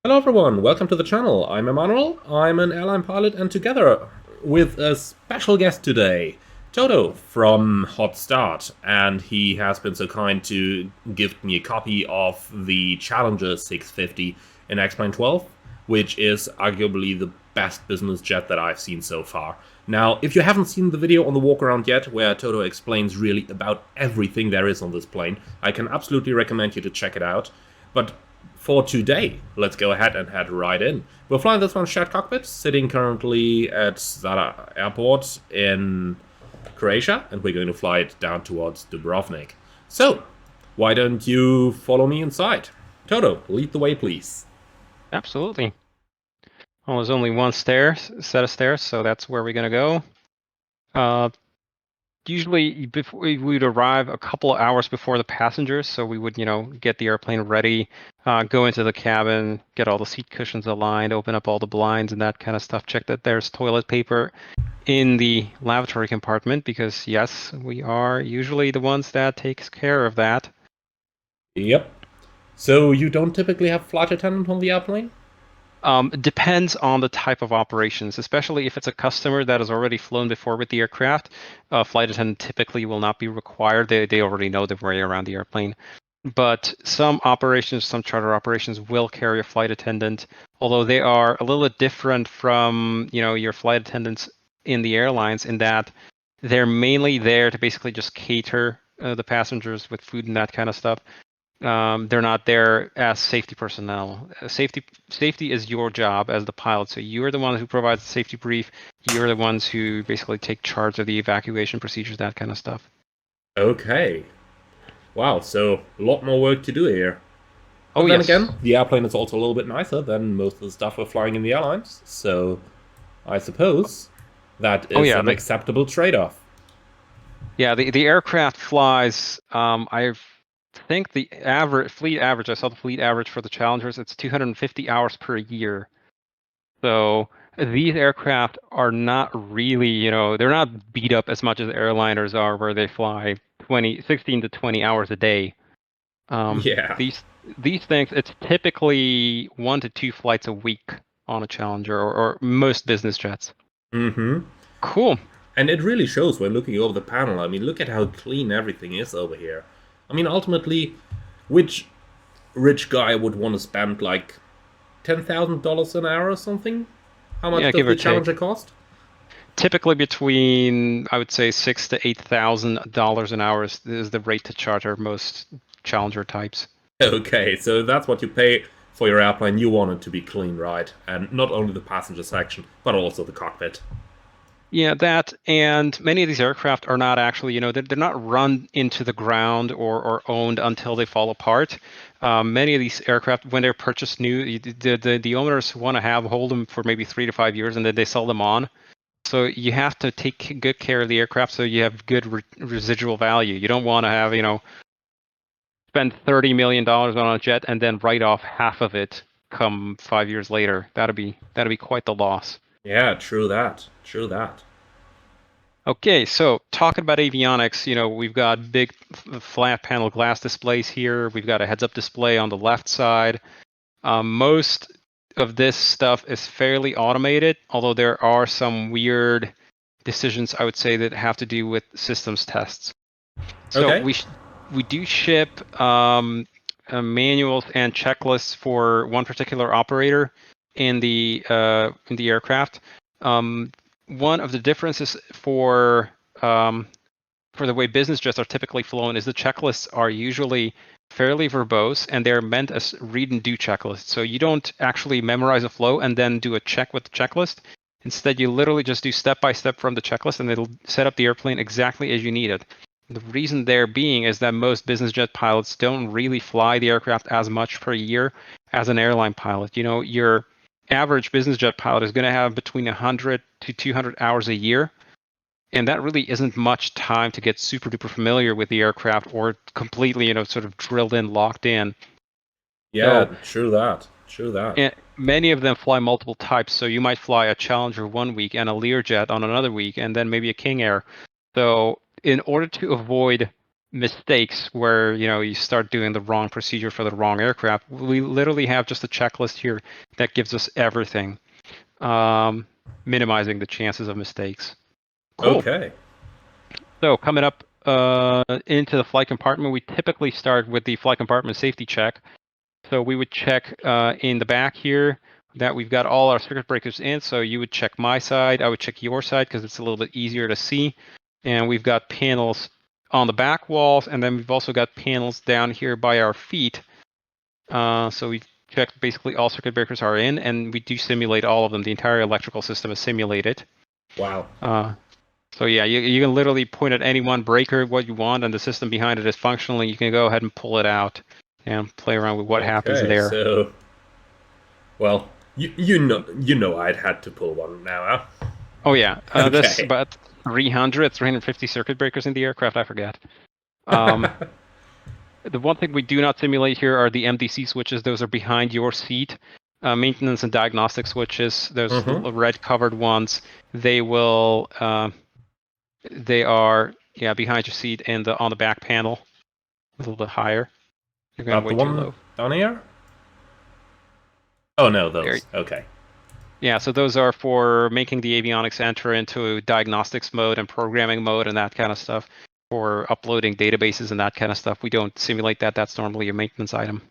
Hello everyone, welcome to the channel. I'm Emmanuel, I'm an airline pilot, and together with a special guest today, Toto from HOTSTART, and he has been so kind to give me a copy of the Challenger 650 in X-Plane 12, which is arguably the best business jet that I've seen so far. Now, if you haven't seen the video on the walk around yet, where Toto explains really about everything there is on this plane, I can absolutely recommend you to check it out. But for today, let's go ahead and head right in. We're flying this one shared cockpit, sitting currently at Zara Airport in Croatia, and we're going to fly it down towards Dubrovnik. So, why don't you follow me inside? Toto, lead the way, please. Absolutely. Well, there's only one set of stairs, so that's where we're gonna go. Usually, before we would arrive a couple of hours before the passengers, so we would, get the airplane ready, go into the cabin, get all the seat cushions aligned, open up all the blinds and that kind of stuff. Check that there's toilet paper in the lavatory compartment, because yes, we are usually the ones that takes care of that. Yep. So you don't typically have flight attendant on the airplane? It depends on the type of operations, especially if it's a customer that has already flown before with the aircraft. Flight attendant typically will not be required. They already know their way around the airplane. But some operations, some charter operations will carry a flight attendant, although they are a little bit different from your flight attendants in the airlines, in that they're mainly there to basically just cater the passengers with food and that kind of stuff. They're not there as safety personnel. Safety is your job as the pilot. So you're the one who provides the safety brief. You're the ones who basically take charge of the evacuation procedures, that kind of stuff. Okay. Wow, so a lot more work to do here. But Oh then yes. again, the airplane is also a little bit nicer than most of the stuff we're flying in the airlines, so I suppose that Oh is yeah. an acceptable trade-off. The aircraft flies. I think the average fleet average. I saw the fleet average for the Challengers. It's 250 hours per year. So these aircraft are not really, they're not beat up as much as airliners are, where they fly 16 to 20 hours a day. Yeah. These things, it's typically 1 to 2 flights a week on a Challenger, or most business jets. Mm-hmm. Cool. And it really shows when looking over the panel. I mean, look at how clean everything is over here. I mean, ultimately, which rich guy would want to spend like $10,000 an hour or something? How much Yeah, does give or the Challenger take. cost? Typically between, I would say, $6,000 to $8,000 an hour is the rate to charter most Challenger types. Okay, so that's what you pay for your airplane. You want it to be clean, right? And not only the passenger section, but also the cockpit. Yeah, that, and many of these aircraft are not actually, they're not run into the ground or owned until they fall apart. Many of these aircraft, when they're purchased new, the owners want to hold them for maybe 3 to 5 years, and then they sell them on. So you have to take good care of the aircraft so you have good residual value. You don't want to have, spend $30 million on a jet and then write off half of it come 5 years later. That'd be quite the loss. Yeah, true that. True that. Okay, so talking about avionics, we've got big flat panel glass displays here. We've got a heads-up display on the left side. Most of this stuff is fairly automated, although there are some weird decisions, I would say, that have to do with systems tests. So Okay. we do ship manuals and checklists for one particular operator in the aircraft. One of the differences for the way business jets are typically flown is the checklists are usually fairly verbose, and they're meant as read and do checklists. So you don't actually memorize a flow and then do a check with the checklist. Instead, you literally just do step by step from the checklist, and it'll set up the airplane exactly as you need it. The reason there being is that most business jet pilots don't really fly the aircraft as much per year as an airline pilot. Your average business jet pilot is going to have between 100 to 200 hours a year, and that really isn't much time to get super duper familiar with the aircraft or completely, sort of drilled in, locked in. Yeah, So, true that. True that. and many of them fly multiple types. So you might fly a Challenger one week and a Learjet on another week, and then maybe a King Air. So in order to avoid mistakes where you start doing the wrong procedure for the wrong aircraft. We literally have just a checklist here that gives us everything, minimizing the chances of mistakes. Cool. Okay. So coming up into the flight compartment, we typically start with the flight compartment safety check. So we would check in the back here that we've got all our circuit breakers in. So you would check my side, I would check your side because it's a little bit easier to see. And we've got panels on the back walls, and then we've also got panels down here by our feet. So we checked basically all circuit breakers are in, and we do simulate all of them. The entire electrical system is simulated. Wow. So yeah, you can literally point at any one breaker what you want, and the system behind it is functional. You can go ahead and pull it out and play around with what happens there. So, well, you know I'd had to pull one now, huh? Oh yeah, Okay. there's about 350 circuit breakers in the aircraft. I forget. The one thing we do not simulate here are the MDC switches. Those are behind your seat. Maintenance and diagnostic switches. Those the red covered ones. They will. They are behind your seat and on the back panel, a little bit higher. You're going way too low. Down here? Oh no, those. There. Okay. Yeah, so those are for making the avionics enter into diagnostics mode and programming mode and that kind of stuff. For uploading databases and that kind of stuff. We don't simulate that. That's normally a maintenance item.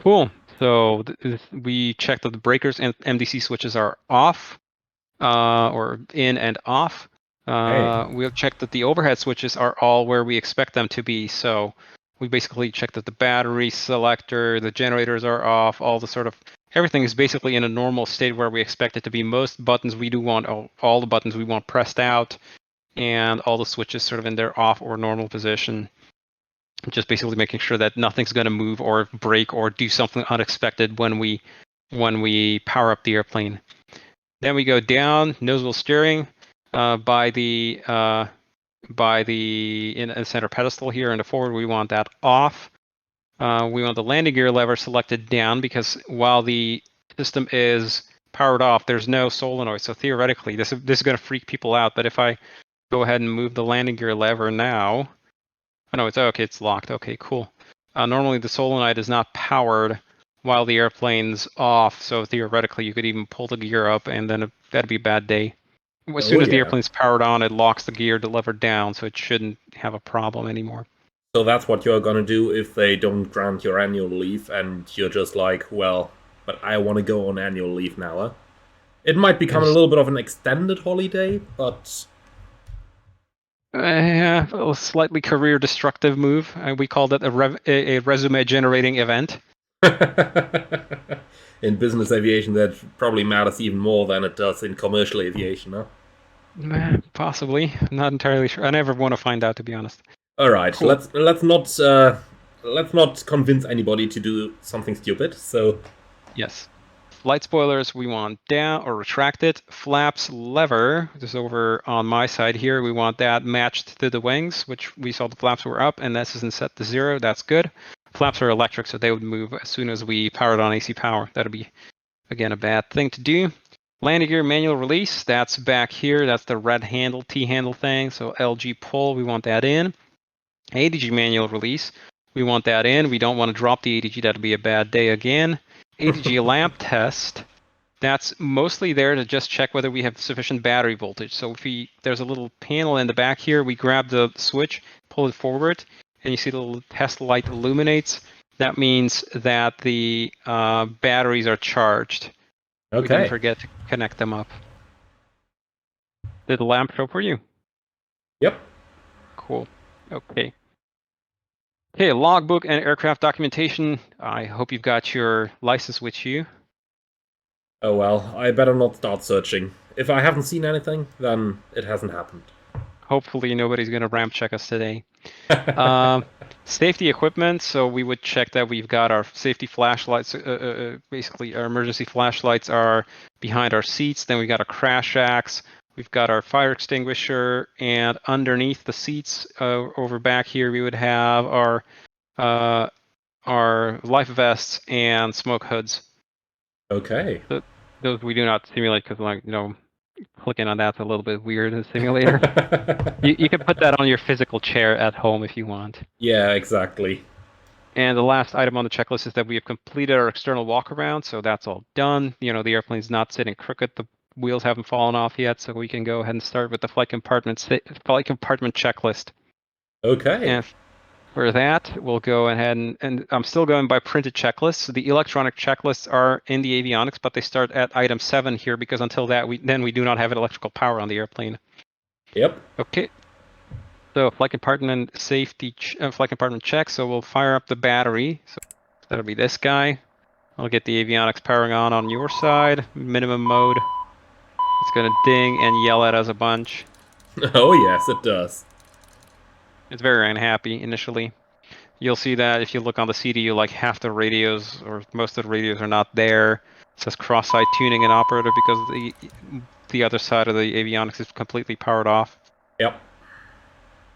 Cool. So we checked that the breakers and MDC switches are off, or in and off. We'll check that the overhead switches are all where we expect them to be. So we basically checked that the battery selector, the generators are off, all the sort of everything is basically in a normal state where we expect it to be. Most buttons we do want, all the buttons we want pressed out, and all the switches sort of in their off or normal position. Just basically making sure that nothing's going to move or break or do something unexpected when we power up the airplane. Then we go down, nose wheel steering by the in the center pedestal here in the forward. We want that off. We want the landing gear lever selected down because while the system is powered off, there's no solenoid. So theoretically, this is going to freak people out. But if I go ahead and move the landing gear lever now. Oh no, it's okay. It's locked. Okay, cool. Normally the solenoid is not powered while the airplane's off, so theoretically you could even pull the gear up, and then that'd be a bad day. As soon as the airplane's powered on, it locks the gear lever down, so it shouldn't have a problem anymore. So that's what you're gonna do if they don't grant your annual leave, and you're just like, well, but I want to go on annual leave now. Huh? It might become a little bit of an extended holiday, but. A slightly career-destructive move. We call that a resume-generating event. In business aviation, that probably matters even more than it does in commercial aviation, huh? Possibly. I'm not entirely sure. I never want to find out, to be honest. All right, cool. let's not convince anybody to do something stupid. So. Yes. Light spoilers we want down or retracted. Flaps lever, this is over on my side here. We want that matched to the wings, which we saw the flaps were up, and this isn't set to 0. That's good. Flaps are electric, so they would move as soon as we powered on AC power. That'd be, again, a bad thing to do. Landing gear manual release, that's back here. That's the red handle, T-handle thing. So LG pull, we want that in. ADG manual release, we want that in. We don't want to drop the ADG. That'd be a bad day again. ADG lamp test, that's mostly there to just check whether we have sufficient battery voltage. So if there's a little panel in the back here, we grab the switch, pull it forward, and you see the little test light illuminates. That means that the batteries are charged. Okay. We didn't forget to connect them up. Did the lamp show for you? Yep. Cool. Okay. Okay, logbook and aircraft documentation. I hope you've got your license with you. Oh well, I better not start searching. If I haven't seen anything, then it hasn't happened. Hopefully nobody's going to ramp check us today. Safety equipment, so we would check that we've got our safety flashlights, basically our emergency flashlights are behind our seats. Then we've got our crash axe. We've got our fire extinguisher, and underneath the seats over back here, we would have our life vests and smoke hoods. Okay. Those we do not simulate because, Clicking on that's a little bit weird in the simulator. You can put that on your physical chair at home if you want. Yeah, exactly. And the last item on the checklist is that we have completed our external walk around, so that's all done. You know, the airplane's not sitting crooked, the wheels haven't fallen off yet, so we can go ahead and start with the flight compartment checklist. Okay. And for that, we'll go ahead and I'm still going by printed checklists. So the electronic checklists are in the avionics, but they start at item 7 here because until that, we do not have electrical power on the airplane. Yep. Okay. So flight compartment safety, flight compartment check. So we'll fire up the battery. So that'll be this guy. I'll get the avionics powering on your side. Minimum mode. It's gonna ding and yell at us a bunch. Oh yes, it does. It's very unhappy initially. You'll see that if you look on the CDU, like half the radios or most of the radios are not there. It says cross-site tuning and operator because the other side of the avionics is completely powered off. Yep.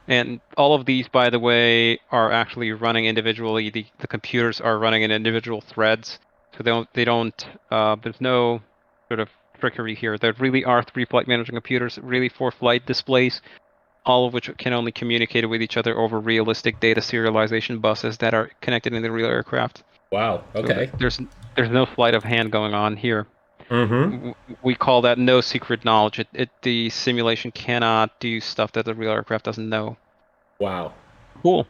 And all of these, by the way, are actually running individually. The computers are running in individual threads, so there's no sort of trickery here. There really are 3 flight management computers, really 4 flight displays, all of which can only communicate with each other over realistic data serialization buses that are connected in the real aircraft. Wow. Okay. So there's no sleight of hand going on here. Mm-hmm. We call that no secret knowledge. The simulation cannot do stuff that the real aircraft doesn't know. Wow. Cool.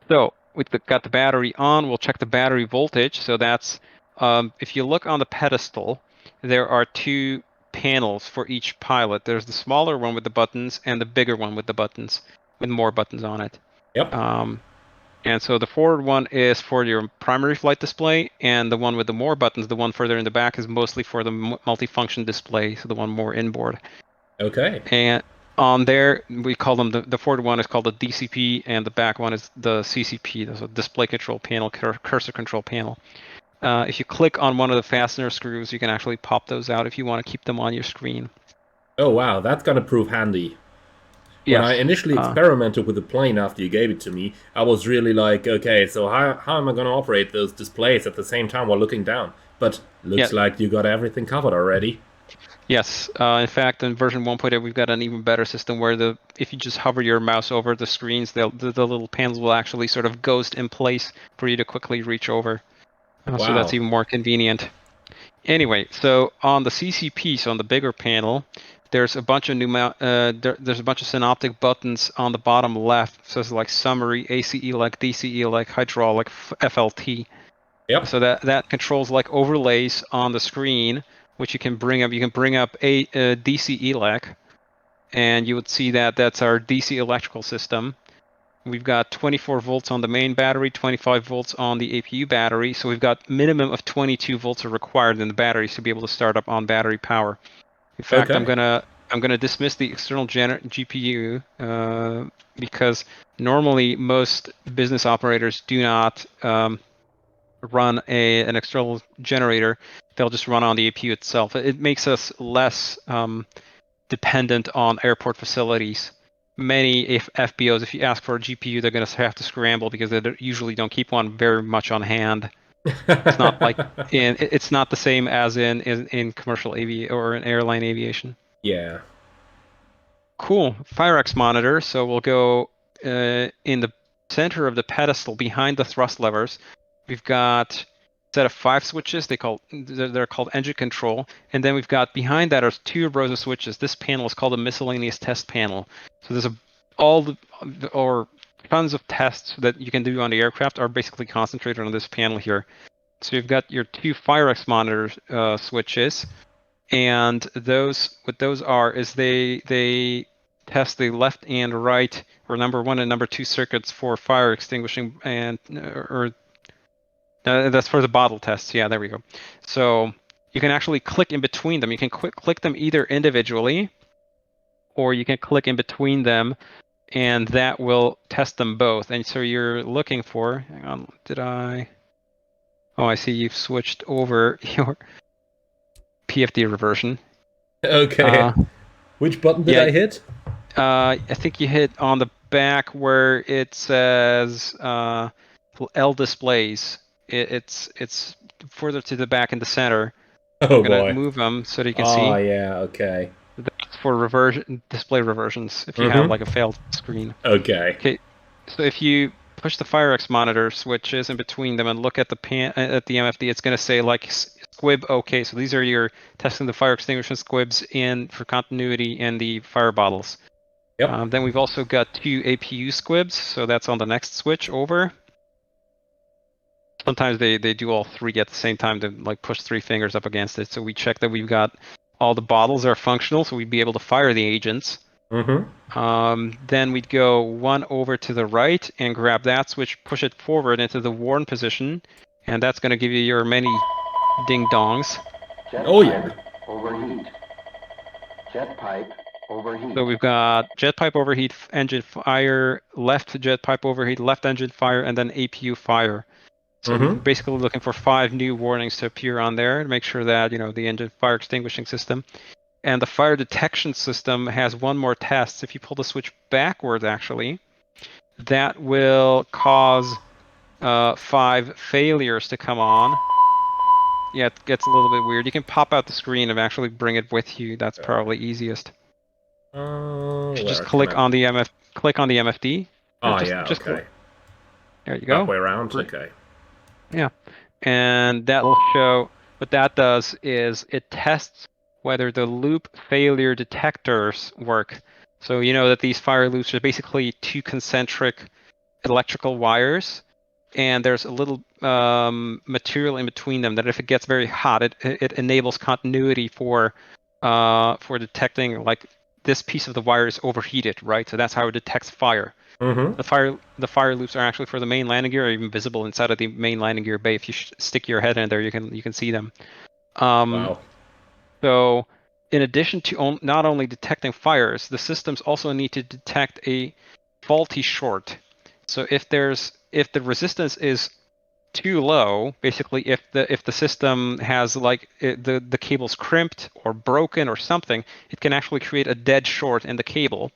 So we've got the battery on. We'll check the battery voltage. So that's if you look on the pedestal, there are 2 panels for each pilot. There's the smaller one with the buttons and the bigger one with the buttons, with more buttons on it. Yep. And so the forward one is for your primary flight display, and the one with the more buttons, the one further in the back, is mostly for the multifunction display, so the one more inboard. Okay. And on there, we call them, the forward one is called the DCP, and the back one is the CCP, so display control panel, cursor control panel. If you click on one of the fastener screws, you can actually pop those out if you want to keep them on your screen. Oh wow, that's gonna prove handy. When Yes. I initially experimented with the plane after you gave it to me, I was really like, okay, so how am I going to operate those displays at the same time while looking down? But looks like you got everything covered already. Yes. In fact, in version 1.8, we've got an even better system where if you just hover your mouse over the screens, the little panels will actually sort of ghost in place for you to quickly reach over. So that's Wow. even more convenient. Anyway, so on the CCP, so on the bigger panel, there's a bunch of there's a bunch of synoptic buttons on the bottom left. So it's like summary, ACE like, DCE like, hydraulic, FLT. Yep. So that controls like overlays on the screen, which you can bring up. You can bring up a DC ELEC, and you would see that that's our DC electrical system. We've got 24 volts on the main battery, 25 volts on the APU battery. So we've got minimum of 22 volts are required in the batteries to be able to start up on battery power. In fact, Okay. I'm gonna dismiss the external GPU because normally most business operators do not run an external generator. They'll just run on the APU itself. It makes us less dependent on airport facilities. Many FBOs, if you ask for a GPU, they're going to have to scramble because they usually don't keep one very much on hand. It's not like it's not the same as in commercial or in airline aviation. Yeah. Cool. Firex Monitor. So we'll go in the center of the pedestal behind the thrust levers. We've got a set of 5 switches. They're called engine control. And then we've got behind that are 2 rows of switches. This panel is called a miscellaneous test panel. So there's tons of tests that you can do on the aircraft are basically concentrated on this panel here. So you've got your 2 Firex monitor switches. And what those are is they test the left and right, or number 1 and number 2 circuits for fire extinguishing, that's for the bottle tests. Yeah, there we go. So you can actually click in between them. You can click them either individually, or you can click in between them, and that will test them both. And so you're looking for, hang on, oh, I see you've switched over your PFD reversion. Okay. Which button did I hit? I think you hit on the back where it says L displays. It's further to the back in the center. Oh I'm gonna boy. move them so that you can Oh see. yeah. Okay. for reversion display reversions if you have like a failed screen. Okay. Okay, so if you push the Firex Monitor switches in between them and look at the MFD, it's going to say like squib OK. So these are your testing the fire extinguishment squibs in for continuity and the fire bottles. Yep. Then we've also got 2 APU squibs, so that's on the next switch over. Sometimes they do all 3 at the same time to like push 3 fingers up against it. So we check that we've got all the bottles are functional, so we'd be able to fire the agents. Then we'd go 1 over to the right and grab that switch, push it forward into the warn position, and that's going to give you your many ding dongs. Oh yeah. Overheat. Jet pipe overheat. So we've got jet pipe overheat, engine fire, left jet pipe overheat, left engine fire, and then APU fire. So we're basically looking for 5 new warnings to appear on there to make sure that the engine fire extinguishing system. And the fire detection system has 1 more test. If you pull the switch backwards, actually, that will cause 5 failures to come on. Yeah, it gets a little bit weird. You can pop out the screen and actually bring it with you. That's probably easiest. Just click on the MFD. Oh yeah, okay. There you go. Halfway around, okay. Yeah, and that will show what that does is it tests whether the loop failure detectors work. So you know that these fire loops are basically 2 concentric electrical wires, and there's a little material in between them that if it gets very hot, it enables continuity for detecting like this piece of the wire is overheated, right? So that's how it detects fire. The fire loops are actually for the main landing gear, are even visible inside of the main landing gear bay. If you stick your head in there, you can see them. Wow. So, in addition to not only detecting fires, the systems also need to detect a faulty short. So if the resistance is too low, basically if the system has like the cable's crimped or broken or something, it can actually create a dead short in the cable.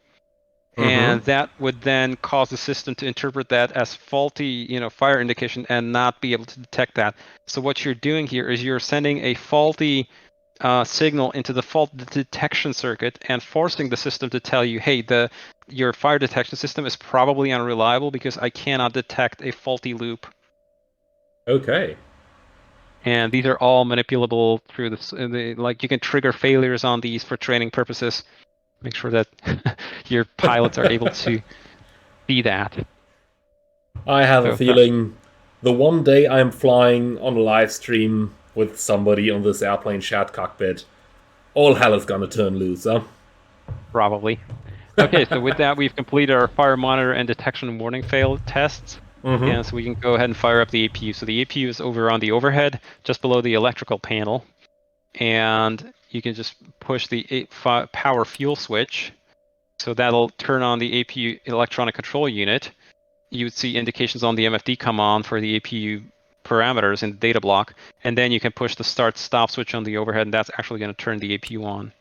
And that would then cause the system to interpret that as faulty, fire indication and not be able to detect that. So what you're doing here is you're sending a faulty signal into the fault detection circuit and forcing the system to tell you, hey, your fire detection system is probably unreliable because I cannot detect a faulty loop. Okay. And these are all manipulable through this. Like you can trigger failures on these for training purposes. Make sure that your pilots are able to see that. I have a feeling the one day I'm flying on a live stream with somebody on this airplane shared cockpit, all hell is gonna turn loose, huh? Probably. Okay, so with that, we've completed our fire monitor and detection warning fail tests. And so we can go ahead and fire up the APU. So the APU is over on the overhead, just below the electrical panel. And you can just push the power fuel switch. So that'll turn on the APU electronic control unit. You would see indications on the MFD come on for the APU parameters in the data block. And then you can push the start-stop switch on the overhead, and that's actually going to turn the APU on.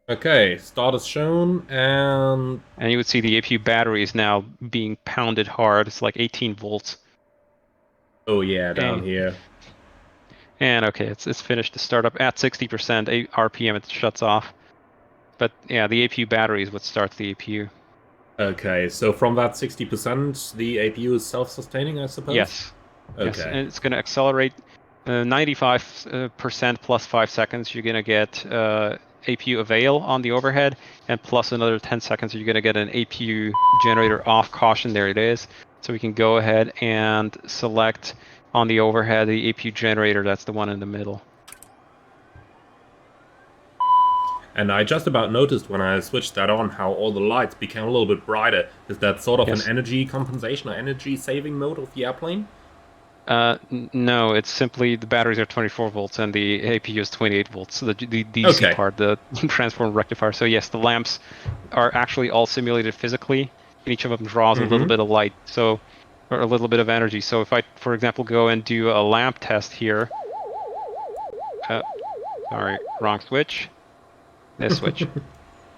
Okay, start is shown, and you would see the APU battery is now being pounded hard. It's like 18 volts. Oh yeah, down here. And okay, it's finished to start up at 60% RPM. It shuts off. But yeah, the APU battery is what starts the APU. Okay, so from that 60%, the APU is self-sustaining, I suppose? Yes. Okay. Yes, and it's going to accelerate 95% plus 5 seconds. You're going to get APU avail on the overhead, and plus another 10 seconds, you're going to get an APU generator off caution. There it is. So we can go ahead and select on the overhead the APU generator. That's the one in the middle. And I just about noticed when I switched that on how all the lights became a little bit brighter. Is that sort of an energy compensation or energy saving mode of the airplane? No, it's simply the batteries are 24 volts and the APU is 28 volts. So the DC part, the transformer rectifier. So yes, the lamps are actually all simulated physically, and each of them draws a little bit of light, or a little bit of energy. So if I, for example, go and do a lamp test here. Sorry, wrong switch. This switch.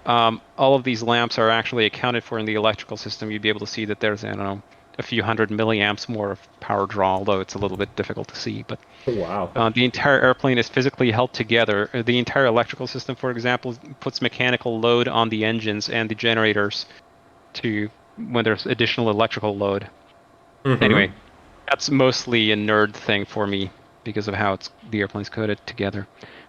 All of these lamps are actually accounted for in the electrical system. You'd be able to see that there's, I don't know, a few hundred milliamps more of power draw, although it's a little bit difficult to see. But Wow. the entire airplane is physically held together. The entire electrical system, for example, puts mechanical load on the engines and the generators to when there's additional electrical load. Mhm. Anyway, that's mostly a nerd thing for me because of how the airplane's coded together.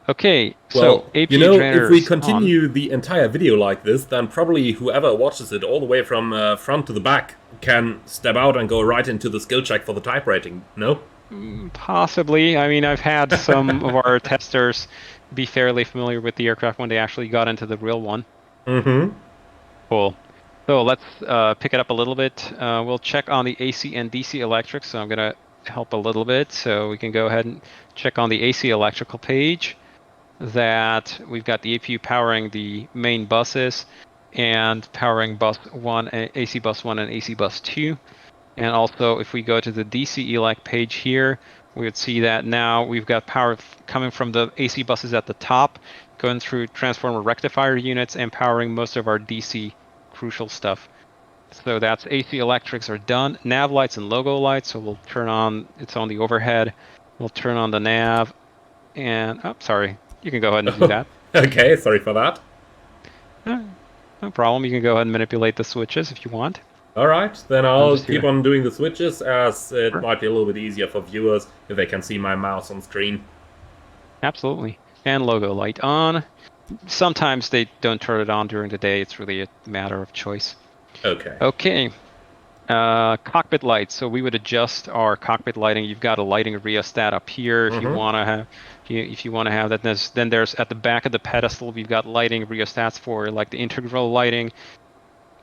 Okay, so Well, APU you know, if we generators on. continue the entire video like this, then probably whoever watches it all the way from front to the back can step out and go right into the skill check for the type rating, no? Possibly. I mean, I've had some of our testers be fairly familiar with the aircraft when they actually got into the real one. Mm-hmm. Cool. So let's pick it up a little bit. We'll check on the AC and DC electrics. So I'm going to help a little bit. So we can go ahead and check on the AC electrical page that we've got the APU powering the main buses and powering bus 1, AC bus 1 and AC bus 2. And also, if we go to the DC elect page here, we would see that now we've got power coming from the AC buses at the top, going through transformer rectifier units and powering most of our DC crucial stuff. So that's AC electrics are done. Nav lights and logo lights. So we'll turn on, it's on the overhead. We'll turn on the nav and, oh, sorry. You can go ahead and do that. Okay, sorry for that. No problem. You can go ahead and manipulate the switches if you want. Alright, then I'll just keep here. on doing the switches, as it Sure. might be a little bit easier for viewers if they can see my mouse on screen. Absolutely. And logo light on. Sometimes they don't turn it on during the day. It's really a matter of choice. Okay. Okay. Cockpit lights. So we would adjust our cockpit lighting. You've got a lighting rheostat up here if you want to have. If you want to have that, then there's at the back of the pedestal. We've got lighting rheostats for like the integral lighting,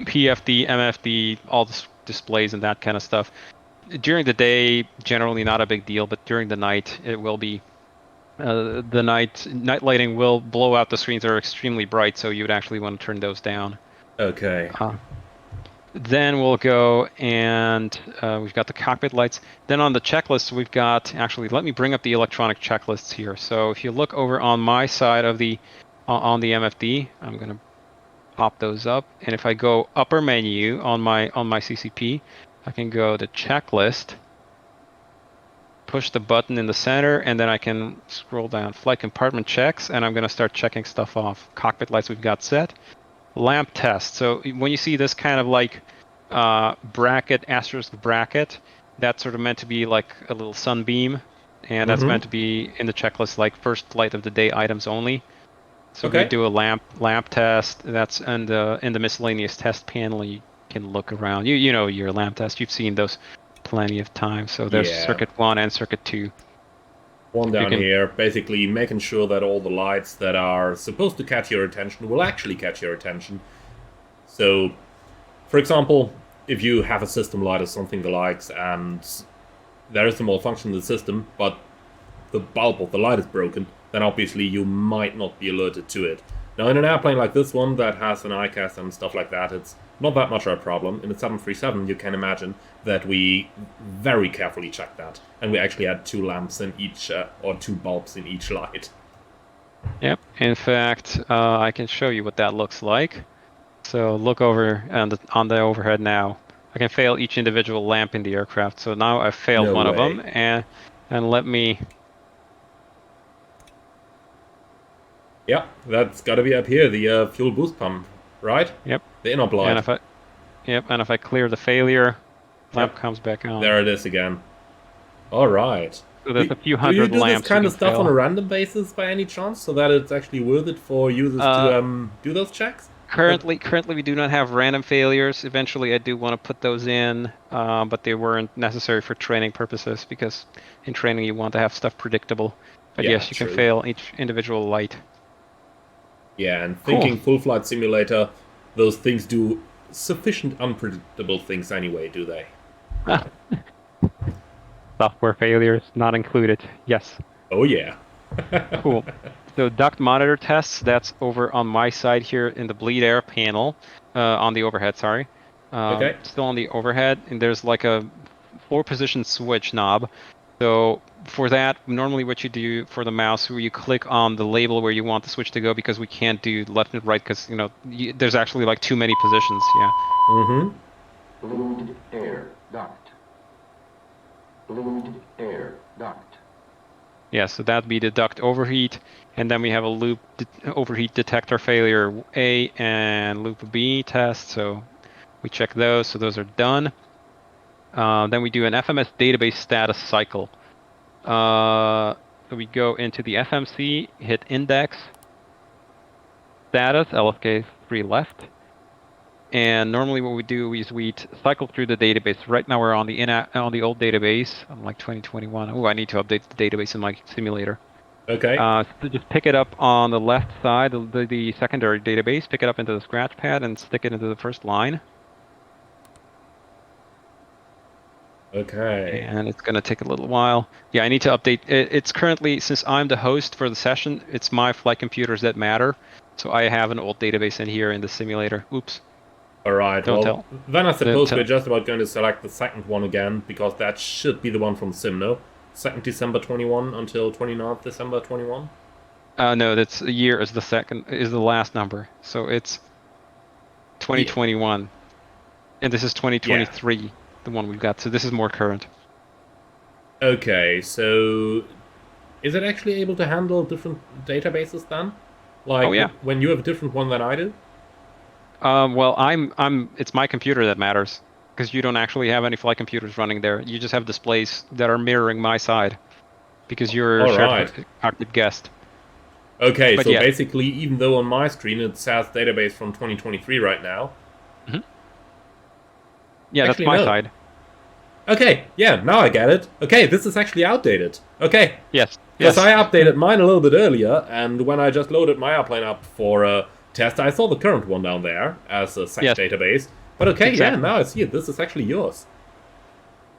PFD, MFD, all the displays and that kind of stuff. During the day, generally not a big deal, but during the night, it will be. The night lighting will blow out the screens that are extremely bright, so you would actually want to turn those down. Okay. Then we'll go and we've got the cockpit lights. Then on the checklist, we've got, actually, let me bring up the electronic checklists here. So if you look over on my side of the, on the MFD, I'm going to pop those up. And if I go upper menu on my CCP, I can go to checklist, push the button in the center, and then I can scroll down flight compartment checks, and I'm going to start checking stuff off. Cockpit lights we've got set. Lamp test. So when you see this kind of like bracket, asterisk bracket, that's sort of meant to be like a little sunbeam, and that's meant to be in the checklist like first light of the day items only. So we do a lamp test. That's in the miscellaneous test panel. You can look around. You know your lamp test. You've seen those plenty of times. So there's circuit 1 and circuit 2. One down here, basically making sure that all the lights that are supposed to catch your attention will actually catch your attention. So, for example, if you have a system light or something the likes, and there is a malfunction in the system, but the bulb of the light is broken, then obviously you might not be alerted to it. Now, in an airplane like this one that has an ICAS and stuff like that, it's not that much of a problem. In a 737, you can imagine that we very carefully checked that, and we actually had 2 lamps in each, or 2 bulbs in each light. Yep. In fact, I can show you what that looks like. So look over on the overhead now. I can fail each individual lamp in the aircraft. So now I've failed one of them, and let me. Yeah, that's got to be up here, the fuel boost pump, right? Yep. The inner light. And if I clear the failure, lamp comes back on. There it is again. All right. So there's a few hundred lamps. Do you do this kind of stuff on a random basis by any chance, so that it's actually worth it for users to do those checks? Currently, we do not have random failures. Eventually, I do want to put those in, but they weren't necessary for training purposes, because in training you want to have stuff predictable. But yeah, yes, you can fail each individual light. Yeah, and thinking full flight simulator, those things do sufficient unpredictable things anyway, do they? Software failures not included. Yes. Oh yeah. Cool. So duct monitor tests, that's over on my side here in the bleed air panel, on the overhead, sorry. Okay. Still on the overhead, and there's like a 4-position switch knob. So for that, normally what you do for the mouse, where you click on the label where you want the switch to go, because we can't do left and right, because there's actually like too many positions. Yeah. Bleed air duct. Bleed air duct. Yeah, so that'd be the duct overheat, and then we have a loop overheat detector failure A and loop B test. So we check those, so those are done. Then we do an FMS database status cycle. So we go into the FMC, hit index, status, LSK 3 left. And normally what we do is we cycle through the database. Right now we're on the old database, on like 2021. Oh, I need to update the database in my simulator. Okay. So just pick it up on the left side, the secondary database, pick it up into the scratch pad and stick it into the first line. Okay. And it's going to take a little while. Yeah, I need to update. It's currently, since I'm the host for the session, it's my flight computers that matter. So I have an old database in here in the simulator. Oops. Alright, Don't well, tell. then I suppose Don't we're tell. just about going to select the second one again, because that should be the one from Simno. 2nd December 21 until 29th December 21. No, that's a year is the last number. So it's 2021. And this is 2023, the one we've got. So this is more current. Okay, so is it actually able to handle different databases then? Like, Oh, yeah. when you have a different one than I do? Well, it's my computer that matters, because you don't actually have any flight computers running there. You just have displays that are mirroring my side, because you're a Alright. shared cockpit guest. Okay, But so yeah. basically, even though on my screen it says database from 2023 right now. Yeah, actually, that's my no. side. Okay, yeah, now I get it. Okay, this is actually outdated. Okay. Yes. Because Yes. I updated mine a little bit earlier, and when I just loaded my airplane up for a test, I saw the current one down there as a SAC database. But okay, Exactly. yeah, now I see it. This is actually yours.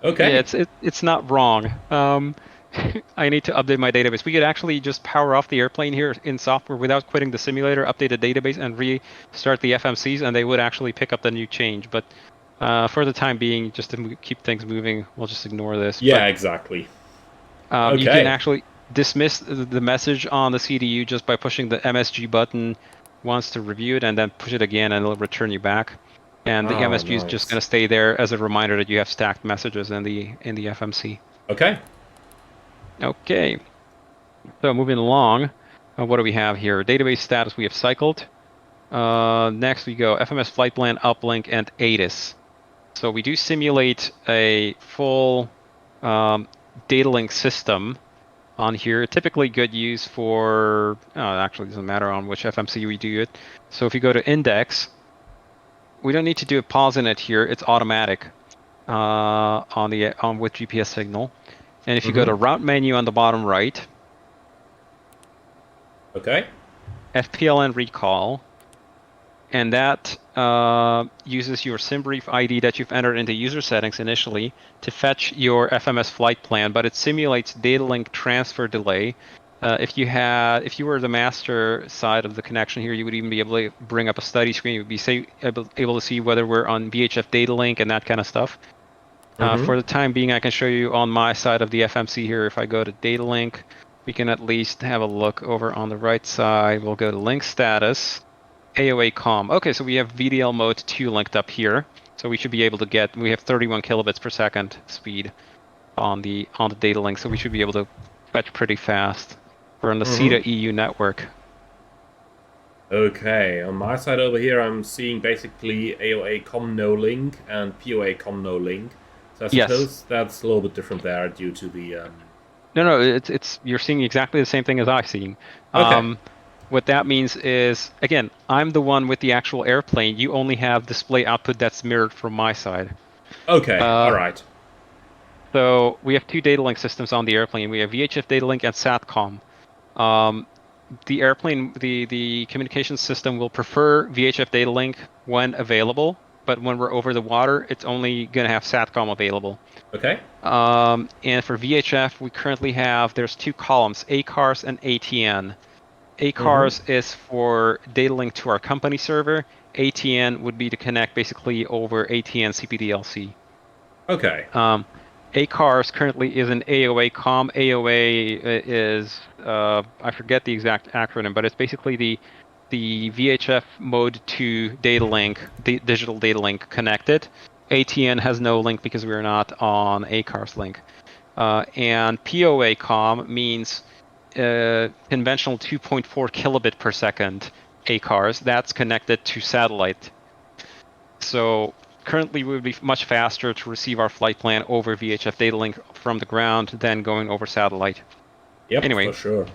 Okay. Yeah, it's not wrong. I need to update my database. We could actually just power off the airplane here in software without quitting the simulator, update the database, and restart the FMCs, and they would actually pick up the new change. But for the time being, just to keep things moving, we'll just ignore this. Yeah, exactly. You can actually dismiss the message on the CDU just by pushing the MSG button once to review it, and then push it again, and it'll return you back. And the MSG is just going to stay there as a reminder that you have stacked messages in the FMC. Okay. Okay. So moving along, what do we have here? Database status we have cycled. Next we go FMS flight plan, uplink, and ATIS. So we do simulate a full Datalink system on here. Typically good use for, actually doesn't matter on which FMC we do it. So if you go to index, we don't need to do a pause in it here. It's automatic on with GPS signal. And if you go to route menu on the bottom right, okay, FPLN recall, and that uses your SimBrief ID that you've entered into user settings initially to fetch your FMS flight plan, but it simulates datalink transfer delay. If you were the master side of the connection here, you would even be able to bring up a study screen. You would be able to see whether we're on VHF datalink and that kind of stuff. For the time being, I can show you on my side of the FMC here. If I go to datalink, we can at least have a look over on the right side. We'll go to link status. AOA COM. Okay, so we have VDL mode 2 linked up here. So we should be able to we have 31 kilobits per second speed on the data link, so we should be able to fetch pretty fast. We're on the CETA EU network. Okay, on my side over here I'm seeing basically AOA COM no link and POA COM no link. So I suppose that's a little bit different there due to the... No, you're seeing exactly the same thing as I'm seeing. Okay. What that means is, again, I'm the one with the actual airplane. You only have display output that's mirrored from my side. Okay, alright. So we have two data link systems on the airplane. We have VHF data link and SATCOM. The airplane, the communication system will prefer VHF data link when available, but when we're over the water, it's only going to have SATCOM available. Okay. And for VHF, we currently there's two columns, ACARS and ATN. ACARS is for data link to our company server. ATN would be to connect basically over ATN CPDLC. Okay. ACARS currently is an AOA COM. AOA is, I forget the exact acronym, but it's basically the VHF mode 2 data link, digital data link connected. ATN has no link because we're not on ACARS link. And POA COM means conventional 2.4 kilobit per second ACARS. That's connected to satellite. So currently, we would be much faster to receive our flight plan over VHF Datalink from the ground than going over satellite. Yep, Anyway, for sure.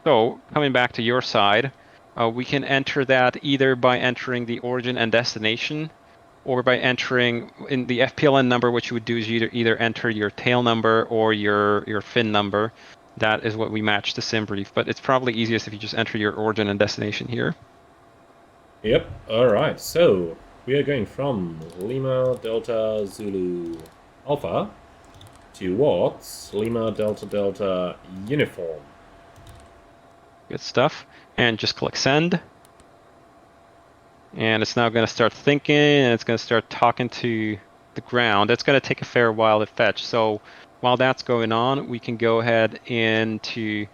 So coming back to your side, we can enter that either by entering the origin and destination, or by entering in the FPLN number. What you would do is you either enter your tail number or your fin number. That is what we match to SimBrief, but it's probably easiest if you just enter your origin and destination here. Yep, alright, so we are going from Lima Delta Zulu Alpha towards Lima Delta Delta Uniform. Good stuff. And just click send. And it's now going to start thinking, and it's going to start talking to the ground. It's going to take a fair while to fetch. So while that's going on, we can go ahead into,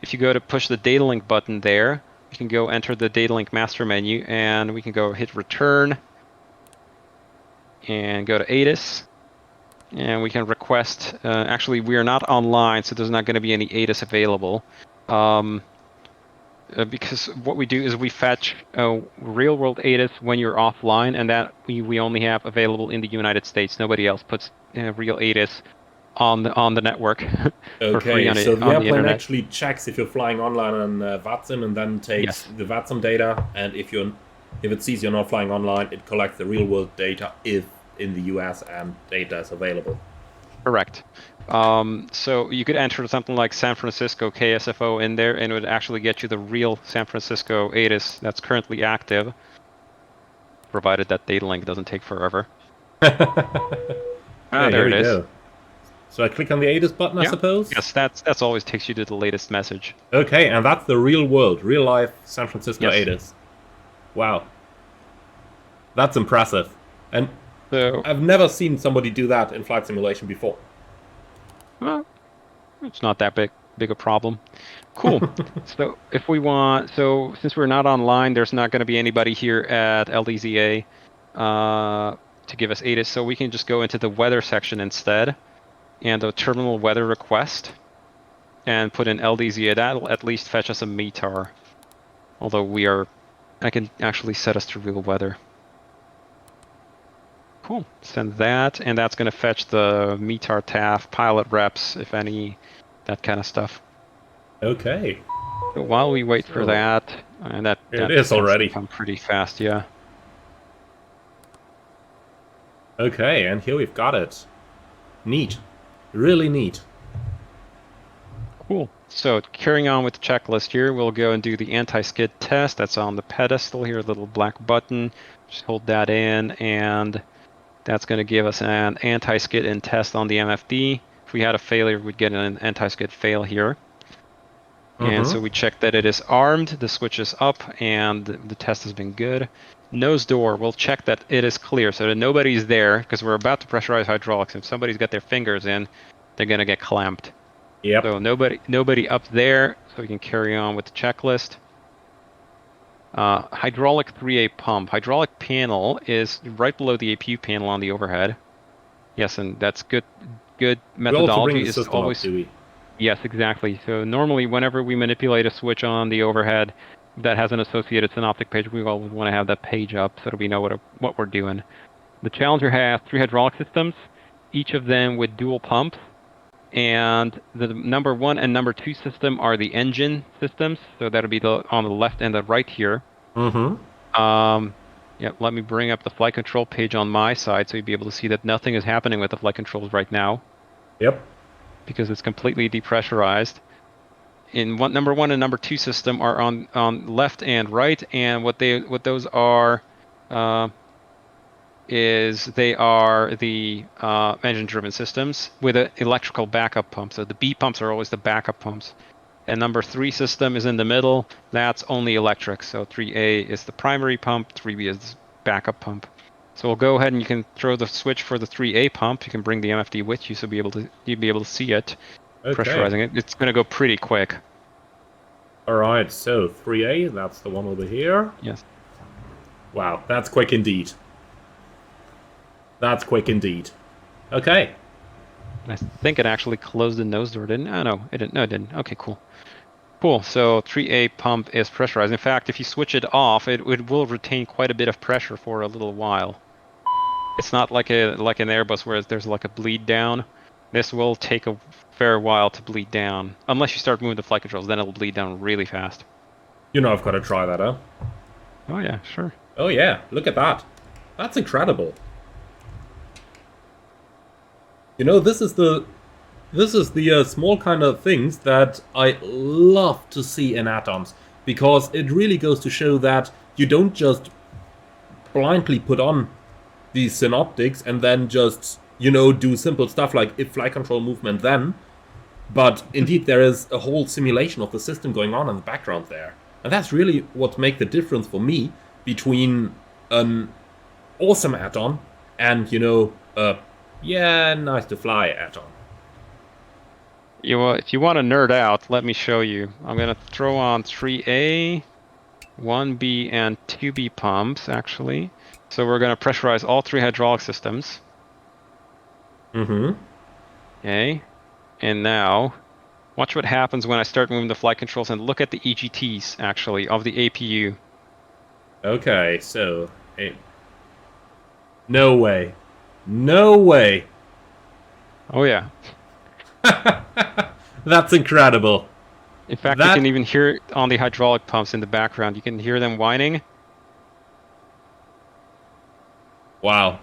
if you go to push the Datalink button there, you can go enter the Datalink master menu, and we can go hit return and go to ATIS. And we can request, actually we are not online, so there's not going to be any ATIS available. Because what we do is we fetch real-world ATIS when you're offline, and that we only have available in the United States. Nobody else puts real ATIS on the network for free on, so the on the airplane internet. actually checks if you're flying online on VATSIM and then takes the VATSIM data, and if it sees you're not flying online, it collects the real-world data if in the US and data is available. Correct. So you could enter something like San Francisco KSFO in there, and it would actually get you the real San Francisco ATIS that's currently active, provided that data link doesn't take forever. There it is. Go. So I click on the ATIS button, I suppose? Yes, that's always takes you to the latest message. Okay, and that's the real world, real life San Francisco ATIS. Wow. That's impressive. And so, I've never seen somebody do that in flight simulation before. Well, it's not that big a problem. Cool. So if we want, since we're not online, there's not going to be anybody here at LDZA to give us ATIS, so we can just go into the weather section instead, and the terminal weather request, and put in LDZA. That'll at least fetch us a METAR. Although I can actually set us to real weather. Cool. Send that, and that's going to fetch the METAR TAF, pilot reps, if any, that kind of stuff. Okay. So while we wait for that, and that it is already come pretty fast, yeah. Okay, and here we've got it. Neat. Really neat. Cool. So carrying on with the checklist here, we'll go and do the anti-skid test. That's on the pedestal here, a little black button. Just hold that in, and that's going to give us an anti-skid in test on the MFD. If we had a failure, we'd get an anti-skid fail here. And so we check that it is armed, the switch is up, and the test has been good. Nose door, we'll check that it is clear, so that nobody's there, because we're about to pressurize hydraulics. If somebody's got their fingers in, they're going to get clamped. Yep. So nobody up there, so we can carry on with the checklist. Hydraulic 3A pump. Hydraulic panel is right below the APU panel on the overhead. Yes, and that's good methodology. Is always up, do we? Yes, exactly. So normally whenever we manipulate a switch on the overhead that has an associated synoptic page, we always want to have that page up so that we know what we're doing. The Challenger has 3 hydraulic systems, each of them with dual pumps. And the number 1 and number 2 system are the engine systems, so that'll be on the left and the right here. Yeah, let me bring up the flight control page on my side so you'll be able to see that nothing is happening with the flight controls right now. Yep. Because it's completely depressurized. Number 1 and number 2 system are on left and right, and what those are is they are the engine-driven systems with an electrical backup pump. So the B pumps are always the backup pumps. And number 3 system is in the middle. That's only electric. So 3A is the primary pump, 3B is the backup pump. So we'll go ahead and you can throw the switch for the 3A pump. You can bring the MFD with you, so you'll be able to see it, pressurizing it. It's going to go pretty quick. All right, so 3A, that's the one over here. Yes. Wow, that's quick indeed. That's quick indeed. Okay. I think it actually closed the nose door, didn't it? Oh, no, it didn't. No, it didn't. Okay, cool. Cool, so 3A pump is pressurized. In fact, if you switch it off, it will retain quite a bit of pressure for a little while. It's not like an Airbus where there's like a bleed down. This will take a fair while to bleed down. Unless you start moving the flight controls, then it'll bleed down really fast. You know I've got to try that, huh? Oh yeah, sure. Oh yeah, look at that. That's incredible. You know, this is the small kind of things that I love to see in add-ons, because it really goes to show that you don't just blindly put on these synoptics and then just, you know, do simple stuff like if flight control movement then, but indeed there is a whole simulation of the system going on in the background there. And that's really what makes the difference for me between an awesome add-on and, you know, yeah, nice to fly add-on. If you want to nerd out, let me show you. I'm going to throw on 3A, 1B, and 2B pumps, actually. So we're going to pressurize all 3 hydraulic systems. Mm-hmm. Okay. And now, watch what happens when I start moving the flight controls, and look at the EGTs, actually, of the APU. Okay, so... Hey. No way. No way! Oh, yeah. That's incredible. In fact, you can even hear it on the hydraulic pumps in the background. You can hear them whining. Wow.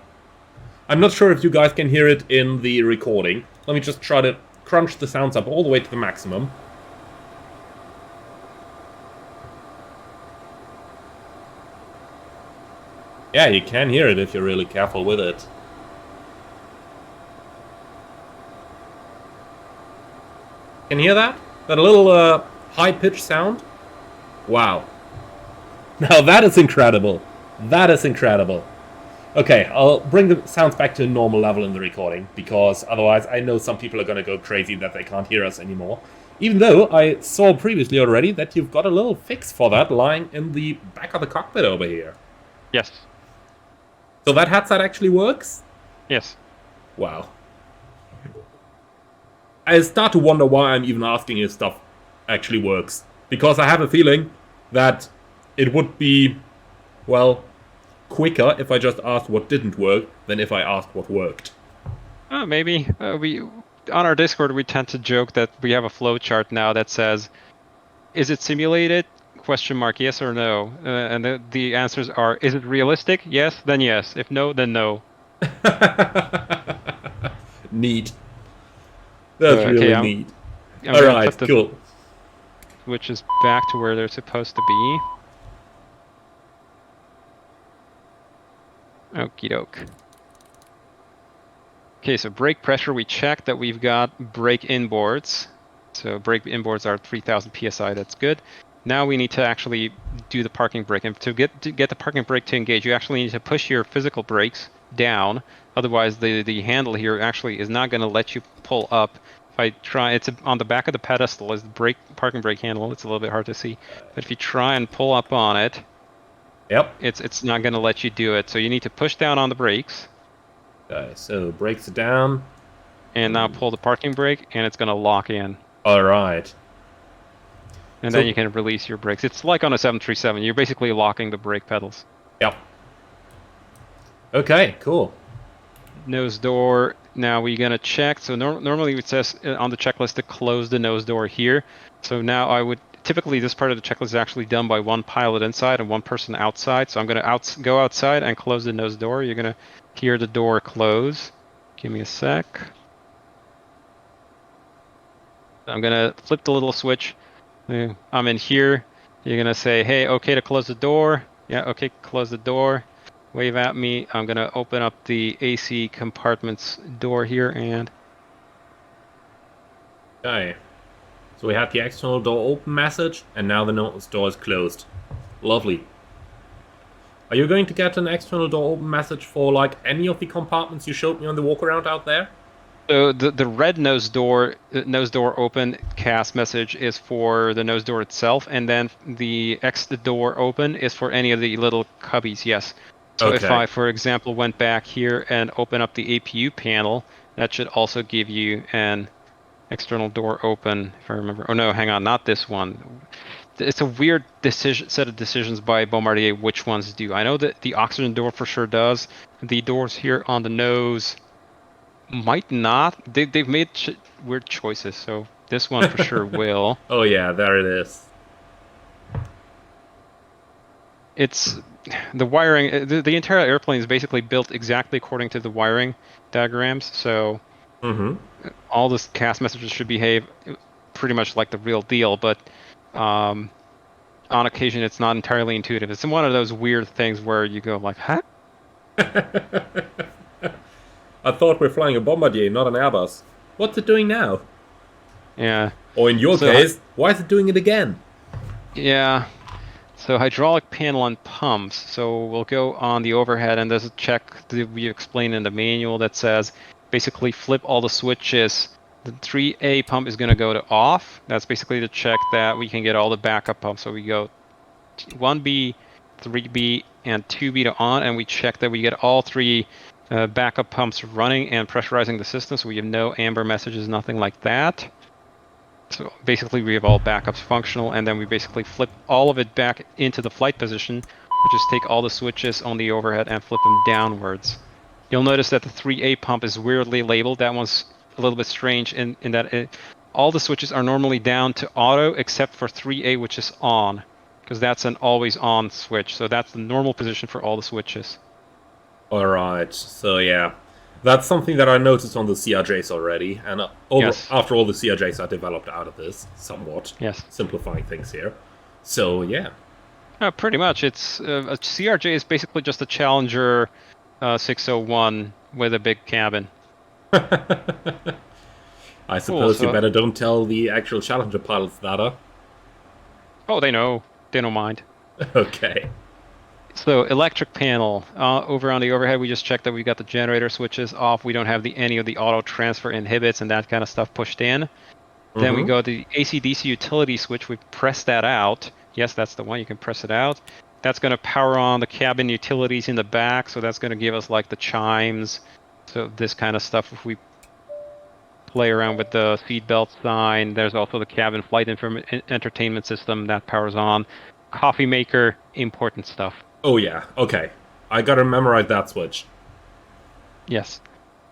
I'm not sure if you guys can hear it in the recording. Let me just try to crunch the sounds up all the way to the maximum. Yeah, you can hear it if you're really careful with it. Can you hear that? That little high-pitched sound? Wow. Now that is incredible. That is incredible. Okay, I'll bring the sounds back to a normal level in the recording, because otherwise I know some people are going to go crazy that they can't hear us anymore. Even though I saw previously already that you've got a little fix for that lying in the back of the cockpit over here. Yes. So that headset actually works? Yes. Wow. I start to wonder why I'm even asking if stuff actually works. Because I have a feeling that it would be, well, quicker if I just asked what didn't work than if I asked what worked. Oh, maybe. We on our Discord, we tend to joke that we have a flow chart now that says, is it simulated? Question mark, yes or no? And the answers are, is it realistic? Yes, then yes. If no, then no. Neat. That's okay, really neat. I'm Alright, cool. Switches back to where they're supposed to be. Okie doke. Okay, so brake pressure, we checked that we've got brake inboards. So brake inboards are 3000 psi, that's good. Now we need to actually do the parking brake. And to get the parking brake to engage, you actually need to push your physical brakes down. Otherwise, the handle here actually is not going to let you pull up. If I try, it's on the back of the pedestal is the parking brake handle. It's a little bit hard to see. But if you try and pull up on it, yep, it's not going to let you do it. So you need to push down on the brakes. Okay, so brakes are down. And now pull the parking brake, and it's going to lock in. Alright. And then you can release your brakes. It's like on a 737. You're basically locking the brake pedals. Yep. Okay, cool. Nose door. Now we're going to check. So normally it says on the checklist to close the nose door here. So now I would... Typically, this part of the checklist is actually done by one pilot inside and one person outside. So I'm going to go outside and close the nose door. You're going to hear the door close. Give me a sec. I'm going to flip the little switch. I'm in here. You're going to say, hey, okay to close the door. Yeah, okay, close the door. Wave at me. I'm going to open up the AC compartments door here and... Okay. So we had the external door open message, and now the nose door is closed. Lovely. Are you going to get an external door open message for like any of the compartments you showed me on the walk around out there? So the red nose door open cast message is for the nose door itself, and then the exit door open is for any of the little cubbies. Yes. So if Okay. I, for example, went back here and open up the APU panel, that should also give you an external door open, if I remember. Oh no, hang on, not this one. It's a weird set of decisions by Bombardier which ones do. I know that the oxygen door for sure does. The doors here on the nose might not. They've made weird choices, so this one for sure will. Oh yeah, there it is. It's the wiring. The entire airplane is basically built exactly according to the wiring diagrams, so all the cast messages should behave pretty much like the real deal, but on occasion it's not entirely intuitive. It's one of those weird things where you go like, huh? I thought we're flying a Bombardier, not an Airbus. What's it doing now? Yeah. Or in your So, case, why is it doing it again? Yeah. So hydraulic panel and pumps. So we'll go on the overhead, and there's a check that we explain in the manual that says basically flip all the switches. The 3A pump is going to go to off. That's basically to check that we can get all the backup pumps. So we go 1B, 3B, and 2B to on, and we check that we get all three backup pumps running and pressurizing the system. So we have no amber messages, nothing like that. So basically we have all backups functional, and then we basically flip all of it back into the flight position. We just take all the switches on the overhead and flip them downwards. You'll notice that the 3A pump is weirdly labeled. That one's a little bit strange in that all the switches are normally down to auto except for 3A, which is on, because that's an always on switch. So that's the normal position for all the switches. Alright, so yeah. That's something that I noticed on the CRJs already, and Yes. after all the CRJs are developed out of this, somewhat. Yes. Simplifying things here. So, yeah. Pretty much. It's a CRJ is basically just a Challenger 601 with a big cabin. I suppose Cool, you better don't tell the actual Challenger pilots that, huh? Oh, they know. They don't mind. Okay. So electric panel. Over on the overhead, we just checked that we got the generator switches off. We don't have any of the auto transfer inhibits and that kind of stuff pushed in. Then we go to the AC/DC utility switch. We press that out. Yes, that's the one. You can press it out. That's going to power on the cabin utilities in the back. So that's going to give us like the chimes. So this kind of stuff. If we play around with the seatbelt sign, there's also the cabin flight entertainment system that powers on. Coffee maker, important stuff. Oh yeah, okay. I gotta memorize that switch. Yes.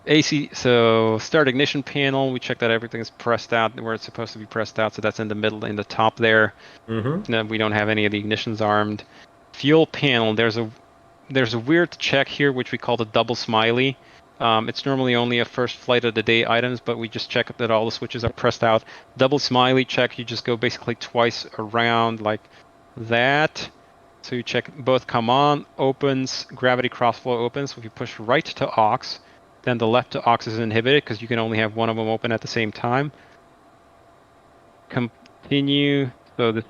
AC, so start ignition panel, we check that everything is pressed out where it's supposed to be pressed out, so that's in the middle, in the top there. Then we don't have any of the ignitions armed. Fuel panel, there's a weird check here, which we call the double smiley. It's normally only a first flight of the day items, but we just check that all the switches are pressed out. Double smiley check, you just go basically twice around like that. So you check both come on, opens, gravity crossflow opens. So if you push right to aux, then the left to aux is inhibited because you can only have one of them open at the same time. Continue. So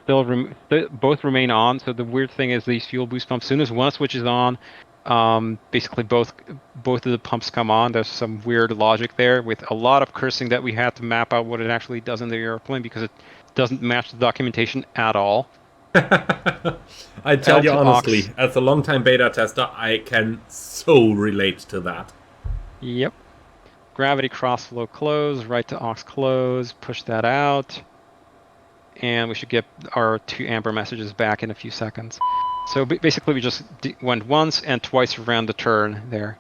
both remain on. So the weird thing is these fuel boost pumps, as soon as one switch is on, basically both of the pumps come on. There's some weird logic there with a lot of cursing that we had to map out what it actually does in the airplane because it doesn't match the documentation at all. I tell you honestly, as a long-time beta tester, I can so relate to that. Yep. Gravity crossflow close, right to aux close, push that out. And we should get our 2 amber messages back in a few seconds. So basically we just went once and twice around the turn there.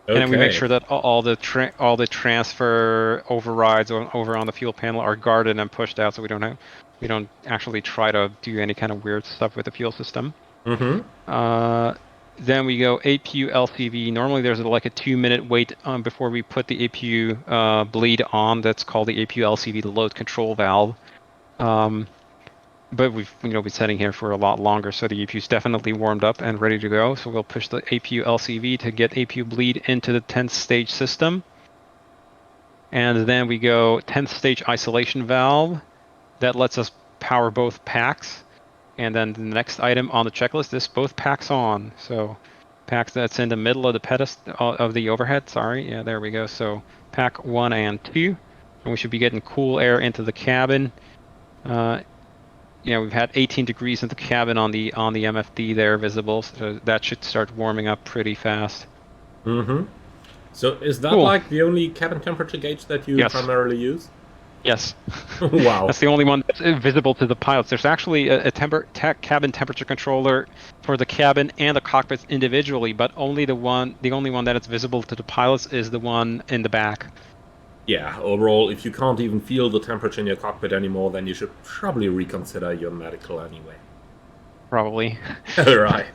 Okay. And then we make sure that all the transfer overrides over on the fuel panel are guarded and pushed out, so we don't actually try to do any kind of weird stuff with the fuel system. Then we go APU LCV. Normally there's like a 2-minute wait before we put the APU bleed on. That's called the APU LCV, the load control valve. But we've been sitting here for a lot longer, so the APU's definitely warmed up and ready to go. So we'll push the APU LCV to get APU bleed into the 10th stage system. And then we go 10th stage isolation valve. That lets us power both packs. And then the next item on the checklist is both packs on. So packs that's in the middle of the pedestal of the overhead. Sorry, yeah, there we go. So pack 1 and 2, and we should be getting cool air into the cabin. we've had 18 degrees in the cabin on the MFD there visible, so that should start warming up pretty fast. Mm-hmm. So is that Cool. like the only cabin temperature gauge that you Yes. primarily use? Yes. Wow. That's the only one that's visible to the pilots. There's actually a cabin temperature controller for the cabin and the cockpits individually, but the only one that is visible to the pilots is the one in the back. Yeah, overall, if you can't even feel the temperature in your cockpit anymore, then you should probably reconsider your medical anyway. Probably. Right.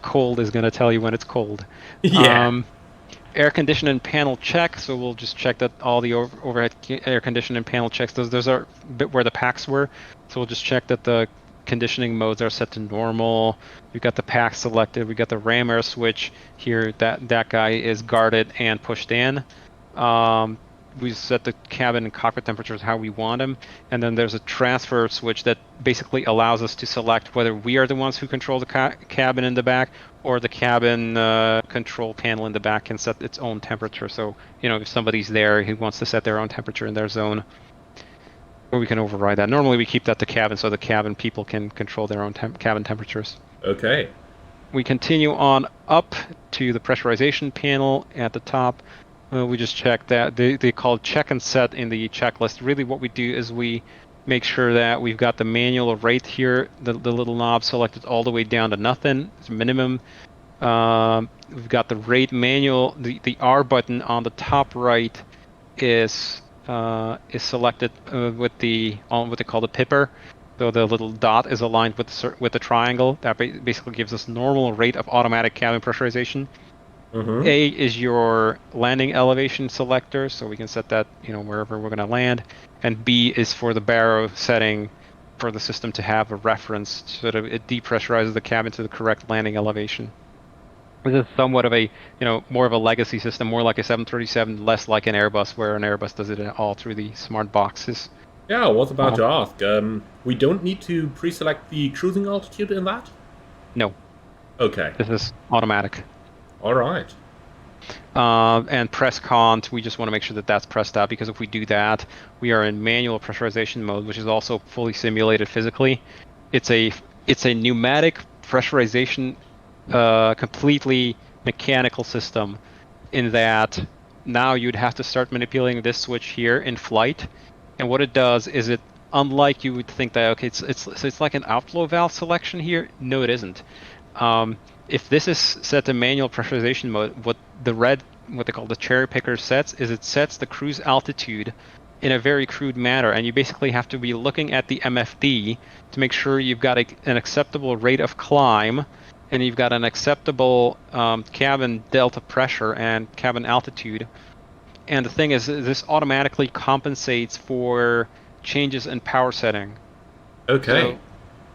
Cold is going to tell you when it's cold. Yeah. Air conditioning panel check, so we'll just check that all the overhead air conditioning panel checks, those are a bit where the packs were, so we'll just check that the conditioning modes are set to normal. We've got the pack selected, we got the ram air switch here, that guy is guarded and pushed in. We set the cabin and cockpit temperatures how we want them, and then there's a transfer switch that basically allows us to select whether we are the ones who control the cabin in the back, or the cabin control panel in the back can set its own temperature. So, if somebody's there who wants to set their own temperature in their zone, or we can override that. Normally we keep that to cabin so the cabin people can control their own cabin temperatures. Okay. We continue on up to the pressurization panel at the top. We just check that. They call check and set in the checklist. Really what we do is we make sure that we've got the manual rate here, the little knob selected all the way down to nothing. It's minimum. We've got the rate manual. The R button on the top right is selected with what they call the pipper. So the little dot is aligned with the triangle. That basically gives us normal rate of automatic cabin pressurization. Mm-hmm. A is your landing elevation selector, so we can set that wherever we're going to land, and B is for the barrow setting for the system to have a reference so that it depressurizes the cabin to the correct landing elevation. This is somewhat of a more of a legacy system, more like a 737, less like an Airbus, where an Airbus does it all through the smart boxes. Yeah, I was about to ask. We don't need to pre-select the cruising altitude in that? No. Okay. This is automatic. All right. And press cont, we just want to make sure that that's pressed out, because if we do that, we are in manual pressurization mode, which is also fully simulated physically. It's a pneumatic pressurization, completely mechanical system, in that now you'd have to start manipulating this switch here in flight. And what it does is unlike you would think that, okay, it's like an outflow valve selection here. No, it isn't. If this is set to manual pressurization mode, what they call the cherry picker sets is it sets the cruise altitude in a very crude manner, and you basically have to be looking at the MFD to make sure you've got an acceptable rate of climb, and you've got an acceptable cabin delta pressure and cabin altitude. And the thing is, this automatically compensates for changes in power setting. Okay.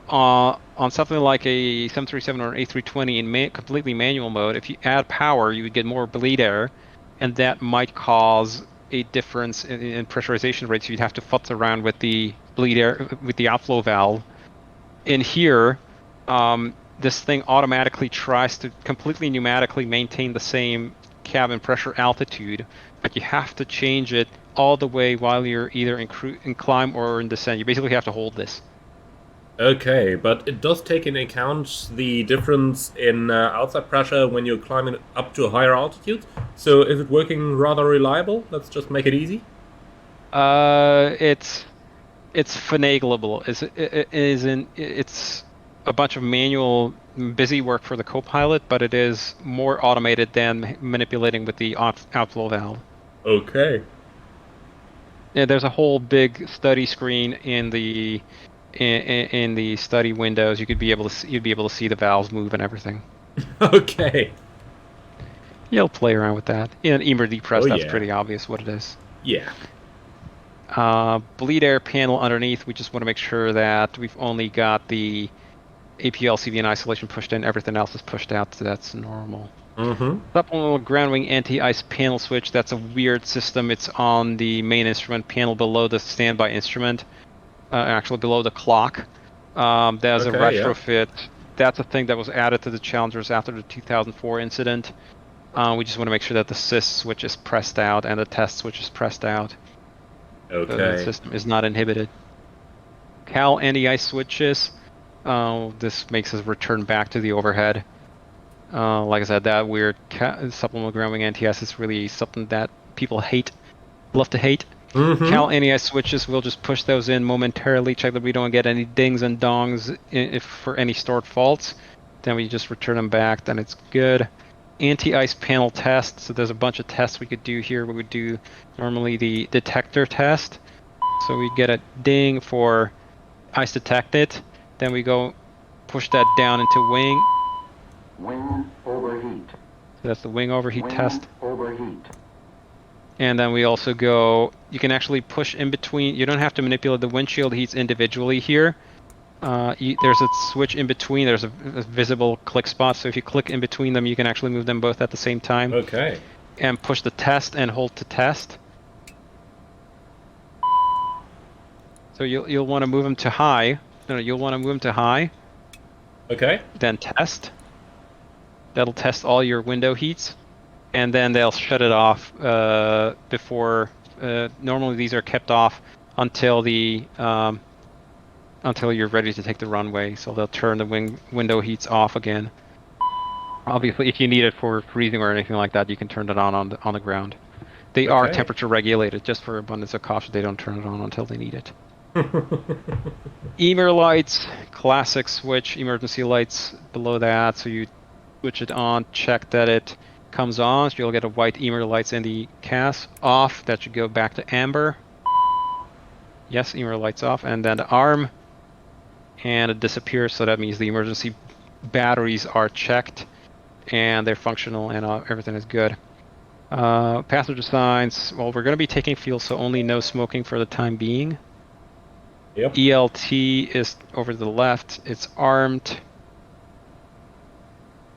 So, on something like a 737 or an A320 in completely manual mode, if you add power, you would get more bleed air, and that might cause a difference in pressurization rates. You'd have to futz around with the bleed air, with the outflow valve. In here, this thing automatically tries to completely pneumatically maintain the same cabin pressure altitude, but you have to change it all the way while you're either in climb or in descent. You basically have to hold this. Okay, but it does take into account the difference in outside pressure when you're climbing up to a higher altitude. So is it working rather reliable? Let's just make it easy. It's finagleable. It's a bunch of manual busy work for the co-pilot, but it is more automated than manipulating with the outflow valve. Okay. Yeah, there's a whole big study screen in the study windows. You'd be able to see the valves move and everything. Okay. You'll play around with that. In emergency press, that's yeah. pretty obvious what it is. Yeah. Bleed air panel underneath, we just want to make sure that we've only got the APU LCV and isolation pushed in, everything else is pushed out, so that's normal. Mm-hmm. Supplemental ground wing anti-ice panel switch, that's a weird system. It's on the main instrument panel below the standby instrument, actually below the clock. There's a retrofit. Yeah. That's a thing that was added to the Challengers after the 2004 incident. We just want to make sure that the sys switch is pressed out and the test switch is pressed out. Okay. So the system is not inhibited. Cal AntiI Switches. This makes us return back to the overhead. Like I said, that weird supplemental grounding NTS is really something that people love to hate. Cal AntiI Switches, we'll just push those in momentarily, check that we don't get any dings and dongs if for any stored faults. Then we just return them back, then it's good. Anti-ice panel test, so there's a bunch of tests we could do here. We would do normally the detector test. So we get a ding for ice detected, then we go push that down into wing. Wing overheat. So that's the wing overheat test. Overheat. And then we also go, you can actually push in between, you don't have to manipulate the windshield heats individually here. There's a switch in between, there's a visible click spot, so if you click in between them, you can actually move them both at the same time. Okay. And push the test and hold to test. So you'll want to move them to high. No, you'll want to move them to high. Okay. Then test. That'll test all your window heats. And then they'll shut it off before. Normally these are kept off until until you're ready to take the runway. So they'll turn the window heats off again. Obviously, if you need it for freezing or anything like that, you can turn it on the ground. They are temperature regulated, just for abundance of caution. They don't turn it on until they need it. EMER lights, classic switch. Emergency lights below that. So you switch it on, check that it comes on. So you'll get a white EMER lights in the CAS. Off. That should go back to amber. Yes, EMER lights off. And then the arm. And it disappears. So that means the emergency batteries are checked. And they're functional and everything is good. Passenger signs. Well, we're going to be taking fuel, so only no smoking for the time being. Yep. ELT is over to the left. It's armed.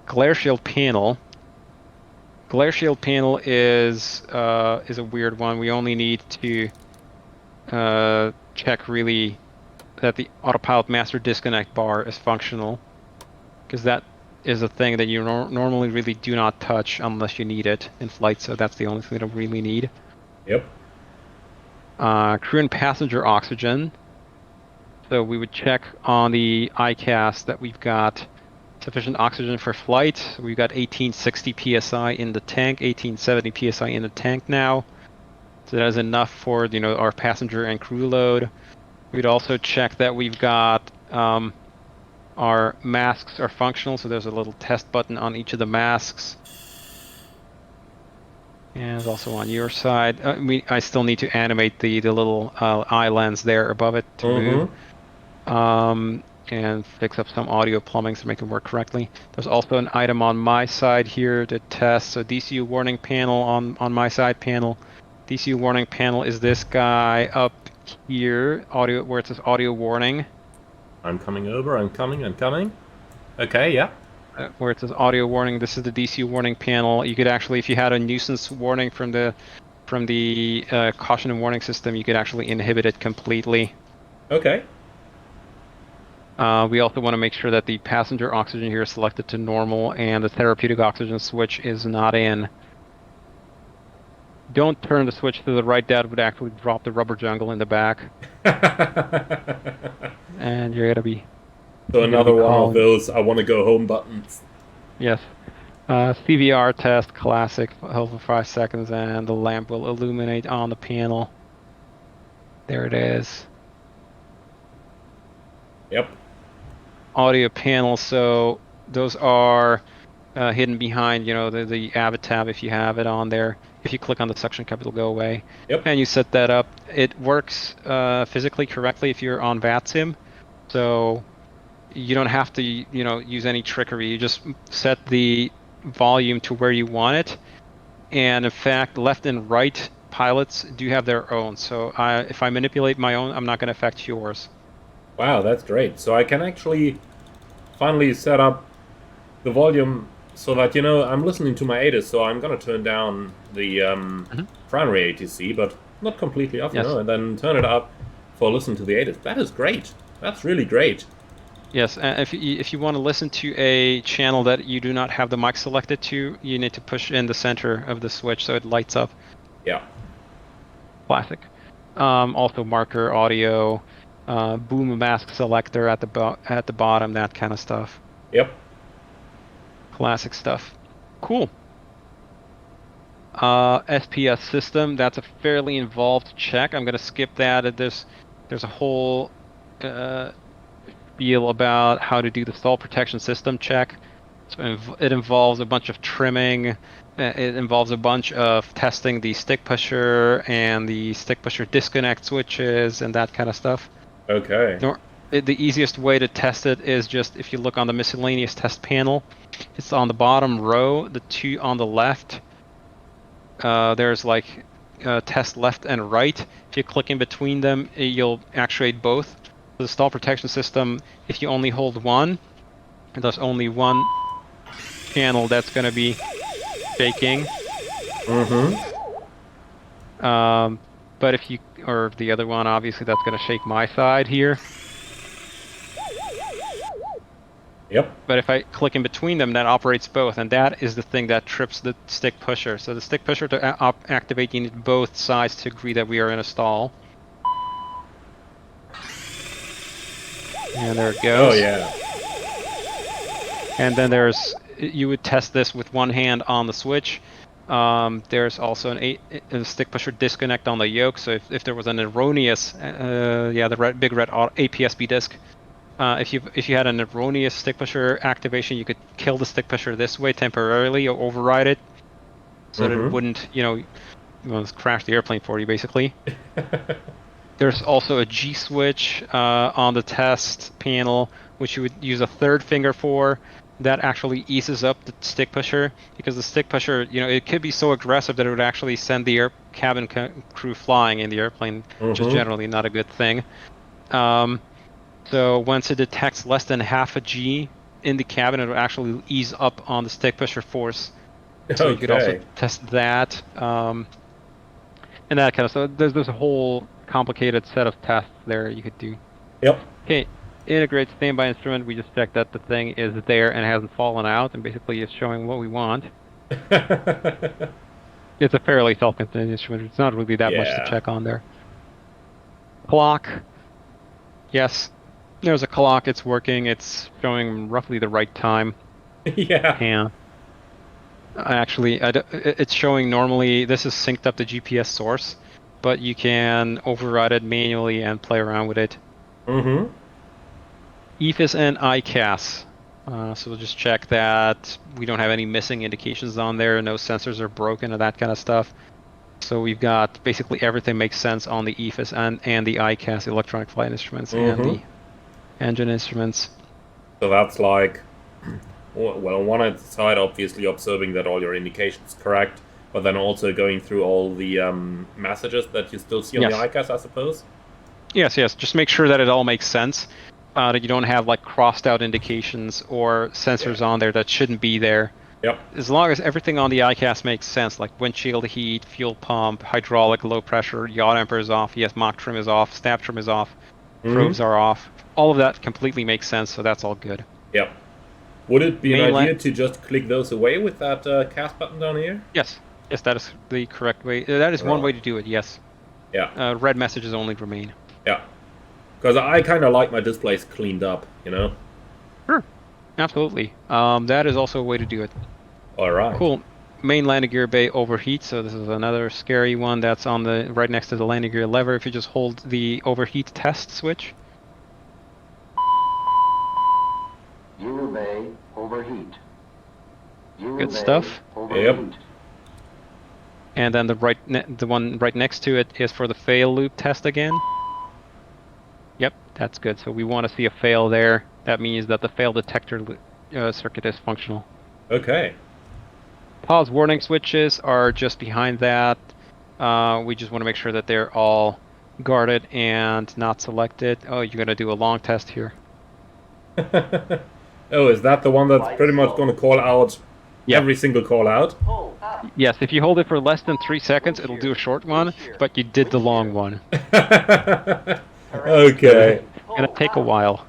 Glare shield panel. Glare shield panel is a weird one. We only need to check really that the autopilot master disconnect bar is functional, because that is a thing that you normally really do not touch unless you need it in flight. So that's the only thing that we really need. Yep. Crew and passenger oxygen. So we would check on the ICAS that we've got sufficient oxygen for flight. We've got 1860 psi in the tank, 1870 psi in the tank now. So that is enough for our passenger and crew load. We'd also check that we've got our masks are functional. So there's a little test button on each of the masks. And also on your side, I still need to animate the little eye lens there above it to move. And fix up some audio plumbing to make it work correctly. There's also an item on my side here to test. So DCU warning panel on my side panel. DCU warning panel is this guy up here, audio, where it says audio warning. I'm coming over. I'm coming. Okay, yeah. Where it says audio warning, this is the DCU warning panel. You could actually, if you had a nuisance warning from the caution and warning system, you could actually inhibit it completely. Okay. We also want to make sure that the passenger oxygen here is selected to normal and the therapeutic oxygen switch is not in. Don't turn the switch to the right. That would actually drop the rubber jungle in the back. And you're going to be... So another one of those I want to go home buttons. Yes. CVR test, classic, hold for 5 seconds and the lamp will illuminate on the panel. There it is. Yep. Audio panel, so those are hidden behind, the Avid tab if you have it on there. If you click on the suction cup, it'll go away. Yep. And you set that up. It works physically correctly if you're on VATSIM, so you don't have to, use any trickery. You just set the volume to where you want it. And in fact, left and right pilots do have their own. So if I manipulate my own, I'm not going to affect yours. Wow, that's great. So I can actually finally set up the volume so that, I'm listening to my ATIS, so I'm going to turn down the primary ATC, but not completely off, and then turn it up for listen to the ATIS. That is great. That's really great. Yes, and if you want to listen to a channel that you do not have the mic selected to, you need to push in the center of the switch so it lights up. Yeah. Classic. Also marker audio. boom mask selector at the bottom, that kind of stuff. Yep. Classic stuff. Cool. SPS system, that's a fairly involved check. I'm going to skip that. There's a whole spiel about how to do the stall protection system check. So it involves a bunch of trimming. It involves a bunch of testing the stick pusher and the stick pusher disconnect switches and that kind of stuff. Okay. The easiest way to test it is just if you look on the miscellaneous test panel. It's on the bottom row, the two on the left. There's like test left and right. If you click in between them, you'll actuate both. The stall protection system, if you only hold one, there's only one panel that's going to be shaking. But if you, or the other one, obviously that's going to shake my side here. Yep. But if I click in between them, that operates both, and that is the thing that trips the stick pusher. So the stick pusher to activate, you need both sides to agree that we are in a stall. And there it goes. Oh yeah. And then you would test this with one hand on the switch. There's also a stick pusher disconnect on the yoke. So if there was an erroneous, the big red APSB disc. If you had an erroneous stick pusher activation, you could kill the stick pusher this way temporarily or override it, so that it wouldn't, crash the airplane for you, basically. There's also a G switch on the test panel, which you would use a third finger for. That actually eases up the stick pusher, because the stick pusher, it could be so aggressive that it would actually send the cabin crew flying in the airplane, which is generally not a good thing. So once it detects less than half a G in the cabin, it will actually ease up on the stick pusher force. So you could also test that, and that kind of stuff. There's a whole complicated set of tests there you could do. Yep. Okay, integrate standby instrument. We just checked that the thing is there and hasn't fallen out, and basically it's showing what we want. It's a fairly self-contained instrument. It's not really that much to check on there. Clock. Yes. There's a clock, it's working, it's showing roughly the right time. Yeah. Actually, it's showing normally, this is synced up to GPS source, but you can override it manually and play around with it. EFIS and ICAS. So we'll just check that we don't have any missing indications on there, no sensors are broken or that kind of stuff. So we've got basically everything makes sense on the EFIS and the ICAS, electronic flight instruments, and the engine instruments. So that's like, well, on one side, obviously observing that all your indications correct, but then also going through all the messages that you still see on the ICAS, I suppose? Yes. Just make sure that it all makes sense, that you don't have like crossed out indications or sensors on there that shouldn't be there. Yep. As long as everything on the ICAS makes sense, like windshield heat, fuel pump, hydraulic, low pressure, yaw damper is off, Mach trim is off, stab trim is off, probes are off. All of that completely makes sense, so that's all good. Yep. Would it be an idea to just click those away with that cast button down here? Yes, that is the correct way. That is one way to do it, yes. Yeah. Red messages only remain. Yeah. Because I kind of like my displays cleaned up, Sure. Absolutely. That is also a way to do it. All right. Cool. Main landing gear bay overheat, so this is another scary one that's on the right next to the landing gear lever. If you just hold the overheat test switch. Gear bay overheat. Good stuff. Yep. And then the one right next to it is for the fail loop test again. Yep, that's good. So we want to see a fail there. That means that the fail detector circuit is functional. Okay. Pause warning switches are just behind that. We just want to make sure that they're all guarded and not selected. Oh, you're going to do a long test here. Oh, is that the one that's pretty much going to call out every single call out? Yes, if you hold it for less than 3 seconds, it'll do a short one, but you did the long one. Okay. It's going to take a while.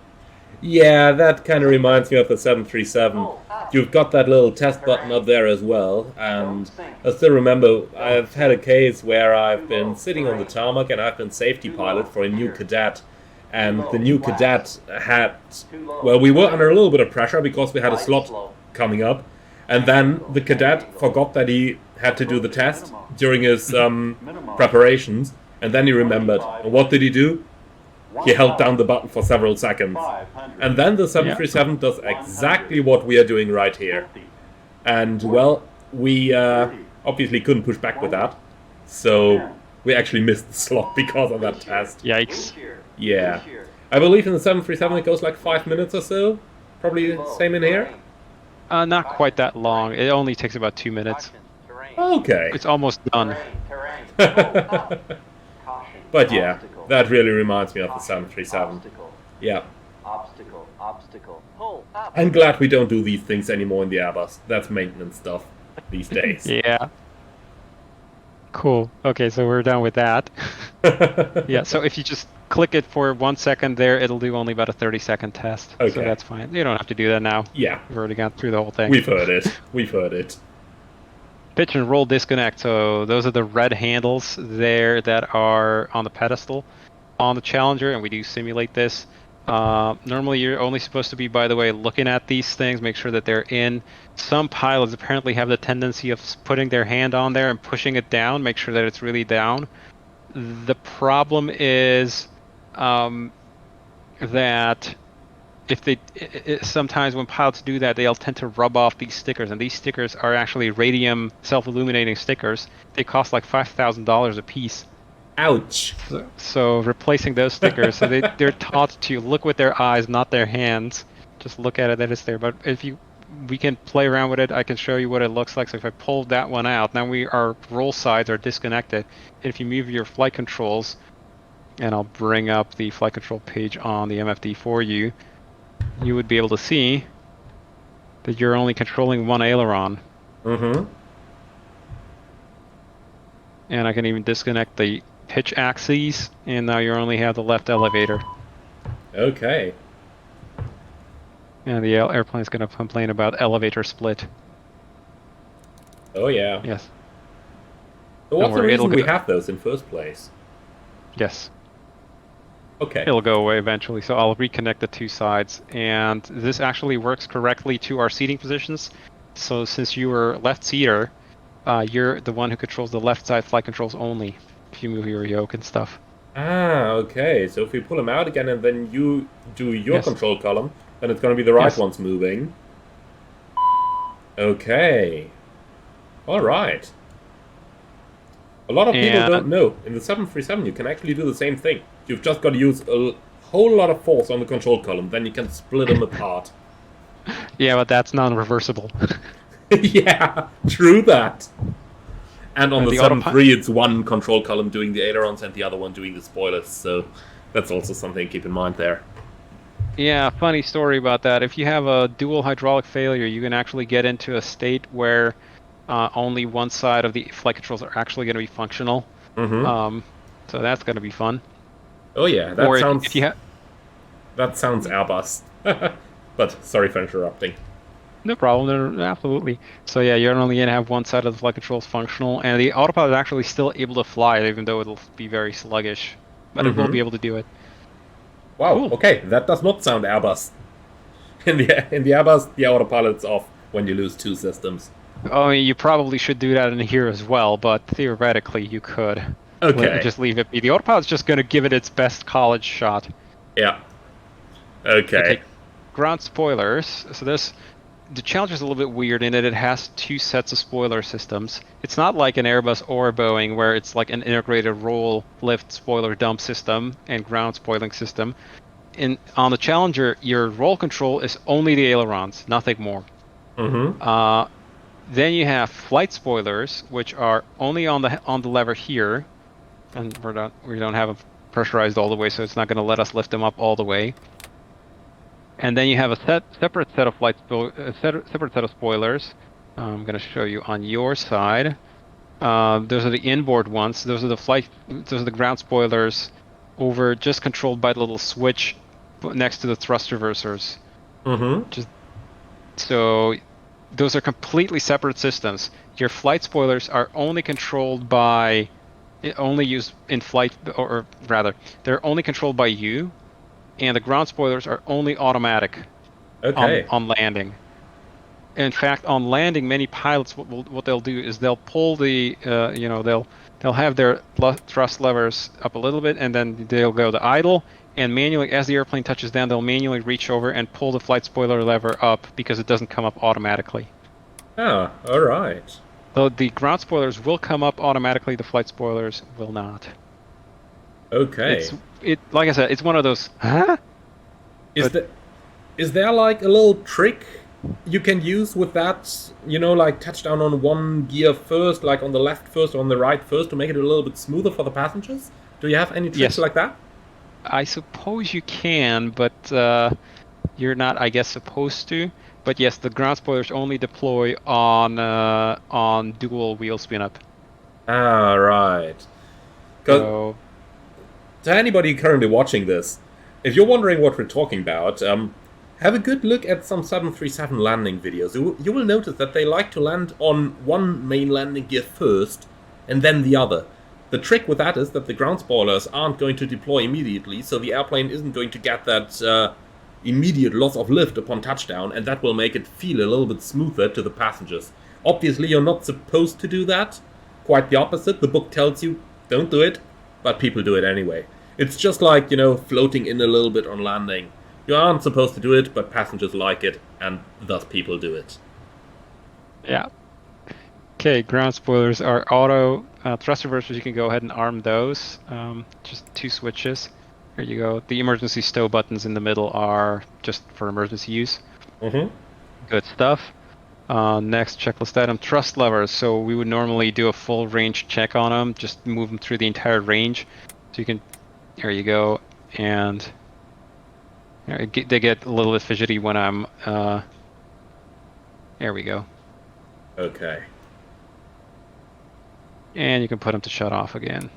Yeah, that kind of reminds me of the 737. You've got that little test button up there as well, and I still remember I've had a case where I've been sitting on the tarmac and I've been safety pilot for a new cadet, and the new cadet had, well, we were under a little bit of pressure because we had a slot coming up, and then the cadet forgot that he had to do the test during his preparations, and then he remembered. And what did he do? He held down the button for several seconds. And then the 737 does exactly what we are doing right here. And, well, we obviously couldn't push back with that. So we actually missed the slot because of that test. Yikes. Yeah. I believe in the 737 it goes like 5 minutes or so. Probably the same in here. Not quite that long. It only takes about 2 minutes. Okay. It's almost done. But yeah, that really reminds me of the 737. Yeah. I'm glad we don't do these things anymore in the Airbus. That's maintenance stuff these days. Yeah. Cool. Okay, so we're done with that. Yeah, so if you just click it for 1 second there, it'll do only about a 30-second test. Okay. So that's fine. You don't have to do that now. Yeah. We've already gone through the whole thing. We've heard it. We've heard it. Pitch and roll disconnect. So those are the red handles there that are on the pedestal on the Challenger, and we do simulate this. Normally you're only supposed to be, by the way, looking at these things, make sure that they're in. Some pilots apparently have the tendency of putting their hand on there and pushing it down, make sure that it's really down. The problem is that if they sometimes when pilots do that, they'll tend to rub off these stickers, and these stickers are actually radium self-illuminating stickers. They cost like $5,000 a piece. Ouch. So replacing those stickers, so they're taught to look with their eyes, not their hands. Just look at it, that it's there. But we can play around with it. I can show you what it looks like. So if I pull that one out, now our roll sides are disconnected. And if you move your flight controls, and I'll bring up the flight control page on the MFD for you, you would be able to see that you're only controlling one aileron. Mm-hmm. And I can even disconnect the pitch axes, and now you only have the left elevator. Okay. And the airplane's going to complain about elevator split. Oh yeah. Yes. So what's the reason we have those in first place? Yes. Okay. It'll go away eventually, so I'll reconnect the two sides. And this actually works correctly to our seating positions. So since you were left seater, you're the one who controls the left side flight controls only, if you move your yoke and stuff. Ah, okay. So if we pull them out again and then you do your control column, then it's going to be the right ones moving. Okay. Alright. A lot of people don't know. In the 737 you can actually do the same thing. You've just got to use a whole lot of force on the control column, then you can split them apart. Yeah, but that's non-reversible. Yeah, true that. And on the 7.3 it's one control column doing the ailerons and the other one doing the spoilers, so that's also something to keep in mind there. Yeah, funny story about that. If you have a dual hydraulic failure, you can actually get into a state where only one side of the flight controls are actually going to be functional. Mm-hmm. So that's going to be fun. Oh yeah, that or sounds... If you that sounds Airbus. But sorry for interrupting. No problem, absolutely. So yeah, you're only going to have one side of the flight controls functional, and the autopilot is actually still able to fly, even though it'll be very sluggish. But it will be able to do it. Wow, cool. Okay, that does not sound Airbus. In the Airbus, the autopilot's off when you lose two systems. Oh, you probably should do that in here as well, but theoretically you could. Okay. Just leave it be. The autopilot's just going to give it its best college shot. Yeah. Okay. Ground spoilers. So the Challenger's a little bit weird in that it has two sets of spoiler systems. It's not like an Airbus or a Boeing where it's like an integrated roll, lift, spoiler, dump system and ground spoiling system. On the Challenger, your roll control is only the ailerons, nothing more. Mm-hmm. Then you have flight spoilers, which are only on the lever here, and we don't have them pressurized all the way, so it's not going to let us lift them up all the way. And then you have a separate set of separate set of spoilers. I'm going to show you on your side. Those are the inboard ones. Those are the ground spoilers just controlled by the little switch next to the thrust reversers. Mm-hmm. So those are completely separate systems. Your flight spoilers are only controlled by, only used in flight, or rather, they're only controlled by you. and the ground spoilers are only automatic Okay. on landing. In fact, on landing, many pilots what they'll do is they'll pull the they'll have their thrust levers up a little bit, and then they'll go to idle, and manually, as the airplane touches down, they'll manually reach over and pull the flight spoiler lever up because it doesn't come up automatically. Ah, all right. So the ground spoilers will come up automatically. The flight spoilers will not. Okay. Like I said, it's one of those. Huh? Is there like a little trick you can use with that? You know, like touchdown on one gear first, like on the left first or on the right first, to make it a little bit smoother for the passengers? Do you have any tricks like that? I suppose you can, but you're not, I guess, supposed to. But yes, the ground spoilers only deploy on dual wheel spin up. Ah, right. So, to anybody currently watching this, if you're wondering what we're talking about, have a good look at some 737 landing videos. You will notice that they like to land on one main landing gear first, and then the other. The trick with that is that the ground spoilers aren't going to deploy immediately, so the airplane isn't going to get that immediate loss of lift upon touchdown, and that will make it feel a little bit smoother to the passengers. Obviously, you're not supposed to do that. Quite the opposite. The book tells you, don't do it, but people do it anyway. It's just like, floating in a little bit on landing. You aren't supposed to do it, but passengers like it, and thus people do it. yeah. Okay, ground spoilers are auto thrust reversers. You can go ahead and arm those. Just 2 switches. There you go. The emergency stow buttons in the middle are just for emergency use. Mm-hmm. Good stuff. Next checklist item, thrust levers. So we would normally do a full range check on them, just move them through the entire range. So you can, there you go, and they get a little bit fidgety when I'm, there we go. Okay. And you can put them to shut off again.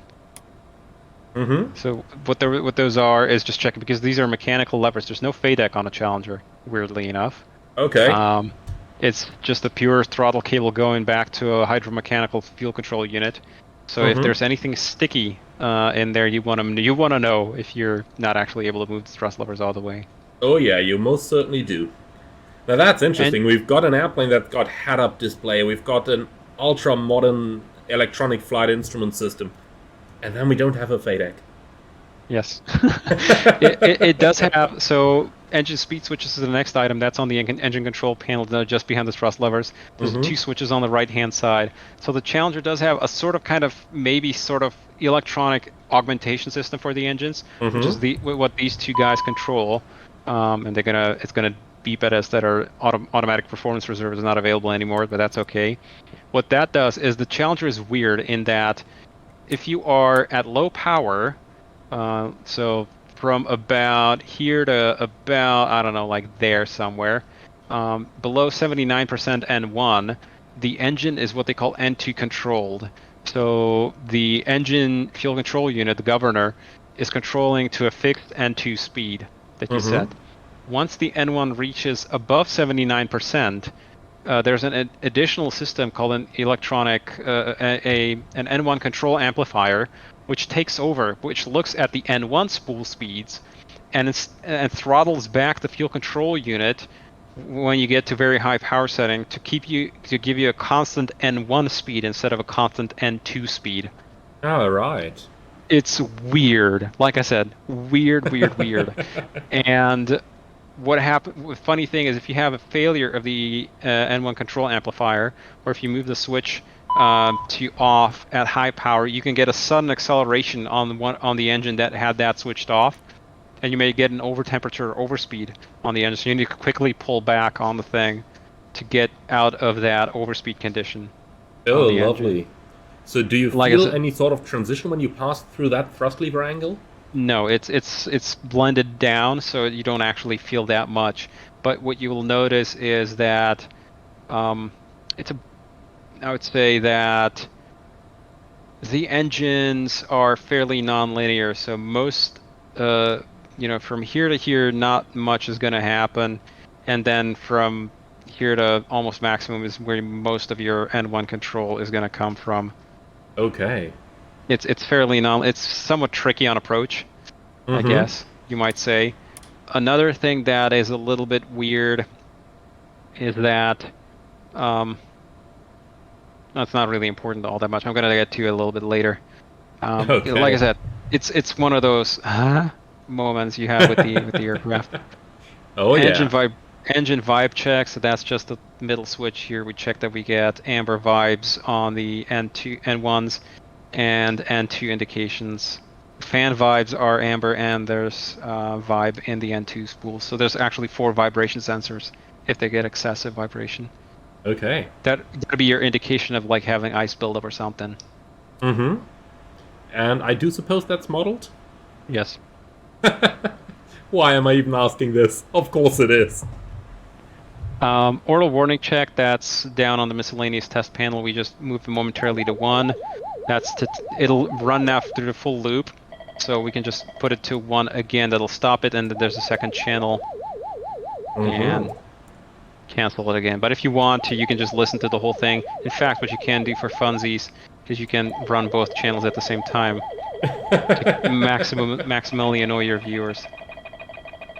Mm-hmm. So what those are is just checking, because these are mechanical levers. There's no FADEC on a Challenger, weirdly enough. Okay. It's just a pure throttle cable going back to a hydromechanical fuel control unit. So if there's anything sticky in there, you want to know if you're not actually able to move the thrust levers all the way. Oh yeah, you most certainly do. Now that's interesting. We've got an airplane that's got head-up display. We've got an ultra-modern electronic flight instrument system. And then we don't have a FADEC. Yes. it does have, so engine speed switches is the next item. That's on the engine control panel just behind the thrust levers. There's 2 switches on the right-hand side. So the Challenger does have a sort of electronic augmentation system for the engines, which is what these 2 guys control. And it's gonna beep at us that our automatic performance reserve is not available anymore, but that's okay. What that does is the Challenger is weird in that if you are at low power, so from about here to about, I don't know, like there somewhere, below 79% N1, the engine is what they call N2 controlled. So the engine fuel control unit, the governor, is controlling to a fixed N2 speed that you set. Once the N1 reaches above 79%, there's an additional system called an electronic, an N1 control amplifier, which takes over, which looks at the N1 spool speeds, and throttles back the fuel control unit when you get to very high power setting to give you a constant N1 speed instead of a constant N2 speed. Oh, right. It's weird. Like I said, weird. And what happened? The funny thing is, if you have a failure of the N1 control amplifier, or if you move the switch to off at high power, you can get a sudden acceleration on the engine that had that switched off, and you may get an over temperature or overspeed on the engine. So you need to quickly pull back on the thing to get out of that overspeed condition. Oh, lovely. Engine. So do you like feel any sort of transition when you pass through that thrust lever angle? No, it's blended down, so you don't actually feel that much. But what you will notice is that I would say that the engines are fairly non-linear. So most, from here to here, not much is going to happen, and then from here to almost maximum is where most of your N1 control is going to come from. Okay. It's fairly it's somewhat tricky on approach, I guess you might say. Another thing that is a little bit weird is that that's not really important all that much. I'm gonna get to it a little bit later. Like I Okay. said, it's one of those moments you have with the aircraft. Oh Engine yeah. vibe check. So that's just the middle switch here. We check that we get amber vibes on the N2 N1s and N2 indications. Fan vibes are amber, and there's vibe in the N2 spool. So there's actually 4 vibration sensors if they get excessive vibration. Okay. That'd be your indication of like having ice buildup or something. Mm-hmm. And I do suppose that's modeled? Yes. Why am I even asking this? Of course it is. Orbital warning check, that's down on the miscellaneous test panel. We just move it momentarily to 1. It'll run now through the full loop. So we can just put it to 1 again. That'll stop it, and then there's a second channel and cancel it again. But if you want to, you can just listen to the whole thing. In fact, what you can do for funsies is you can run both channels at the same time to maximally annoy your viewers.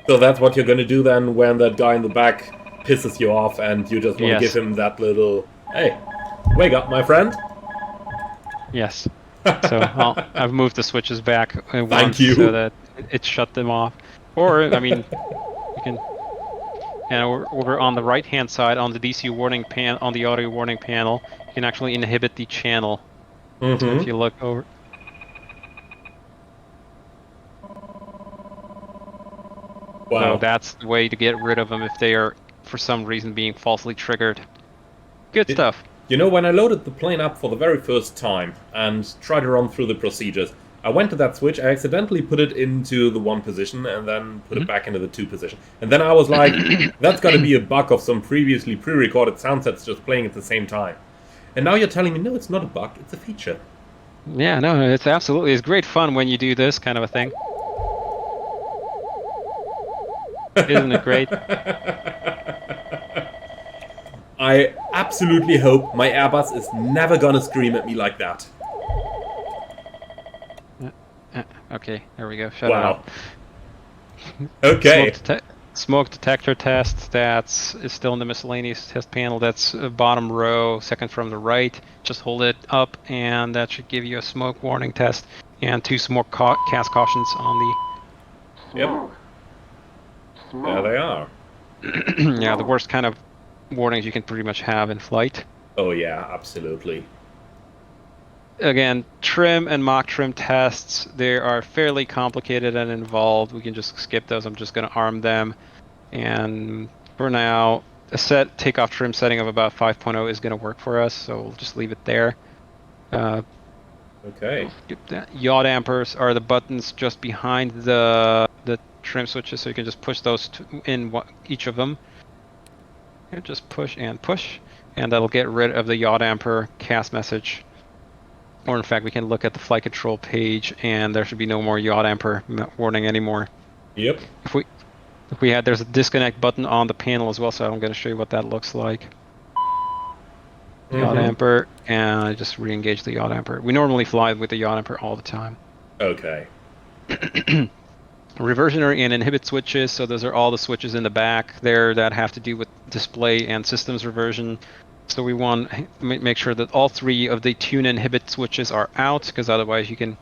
So that's what you're gonna do then when that guy in the back pisses you off and you just want to give Yes. him that little, hey, wake up, my friend. Yes. So I've moved the switches back once you. so that it shut them off. Or, I mean, you can. And over on the right-hand side, on the DC warning on the audio warning panel, you can actually inhibit the channel. So if you look over. Wow. So that's the way to get rid of them if they are, for some reason, being falsely triggered. Good stuff. You know, when I loaded the plane up for the very first time and tried to run through the procedures, I went to that switch, I accidentally put it into the 1 position and then put it back into the 2 position. And then I was like, that's gotta be a bug of some previously pre-recorded sound sets just playing at the same time. And now you're telling me, no, it's not a bug, it's a feature. Yeah, no, it's great fun when you do this kind of a thing. Isn't it great? I absolutely hope my Airbus is never gonna scream at me like that. Okay, there we go. Shut it up. Okay. Smoke detector test. Is still in the miscellaneous test panel. That's bottom row, second from the right. Just hold it up, and that should give you a smoke warning test and 2 smoke cast cautions on the. Yep. There they are. Yeah, the worst kind of warnings you can pretty much have in flight. Oh yeah, absolutely. Again, trim and mock trim tests, they are fairly complicated and involved. We can just skip those. I'm just going to arm them. And for now, a set takeoff trim setting of about 5.0 is going to work for us, so we'll just leave it there. Okay. Skip that. Yaw dampers are the buttons just behind the trim switches, so you can just push those in each of them. And just push, and that'll get rid of the yaw damper cast message. Or in fact, we can look at the flight control page, and there should be no more yaw damper warning anymore. Yep. If we had, there's a disconnect button on the panel as well, so I'm going to show you what that looks like. Yaw damper, and I just re-engage the yaw damper. We normally fly with the yaw damper all the time. Okay. Reversionary and inhibit switches, so those are all the switches in the back there that have to do with display and systems reversion. So we want to make sure that all 3 of the tune inhibit switches are out, because otherwise you can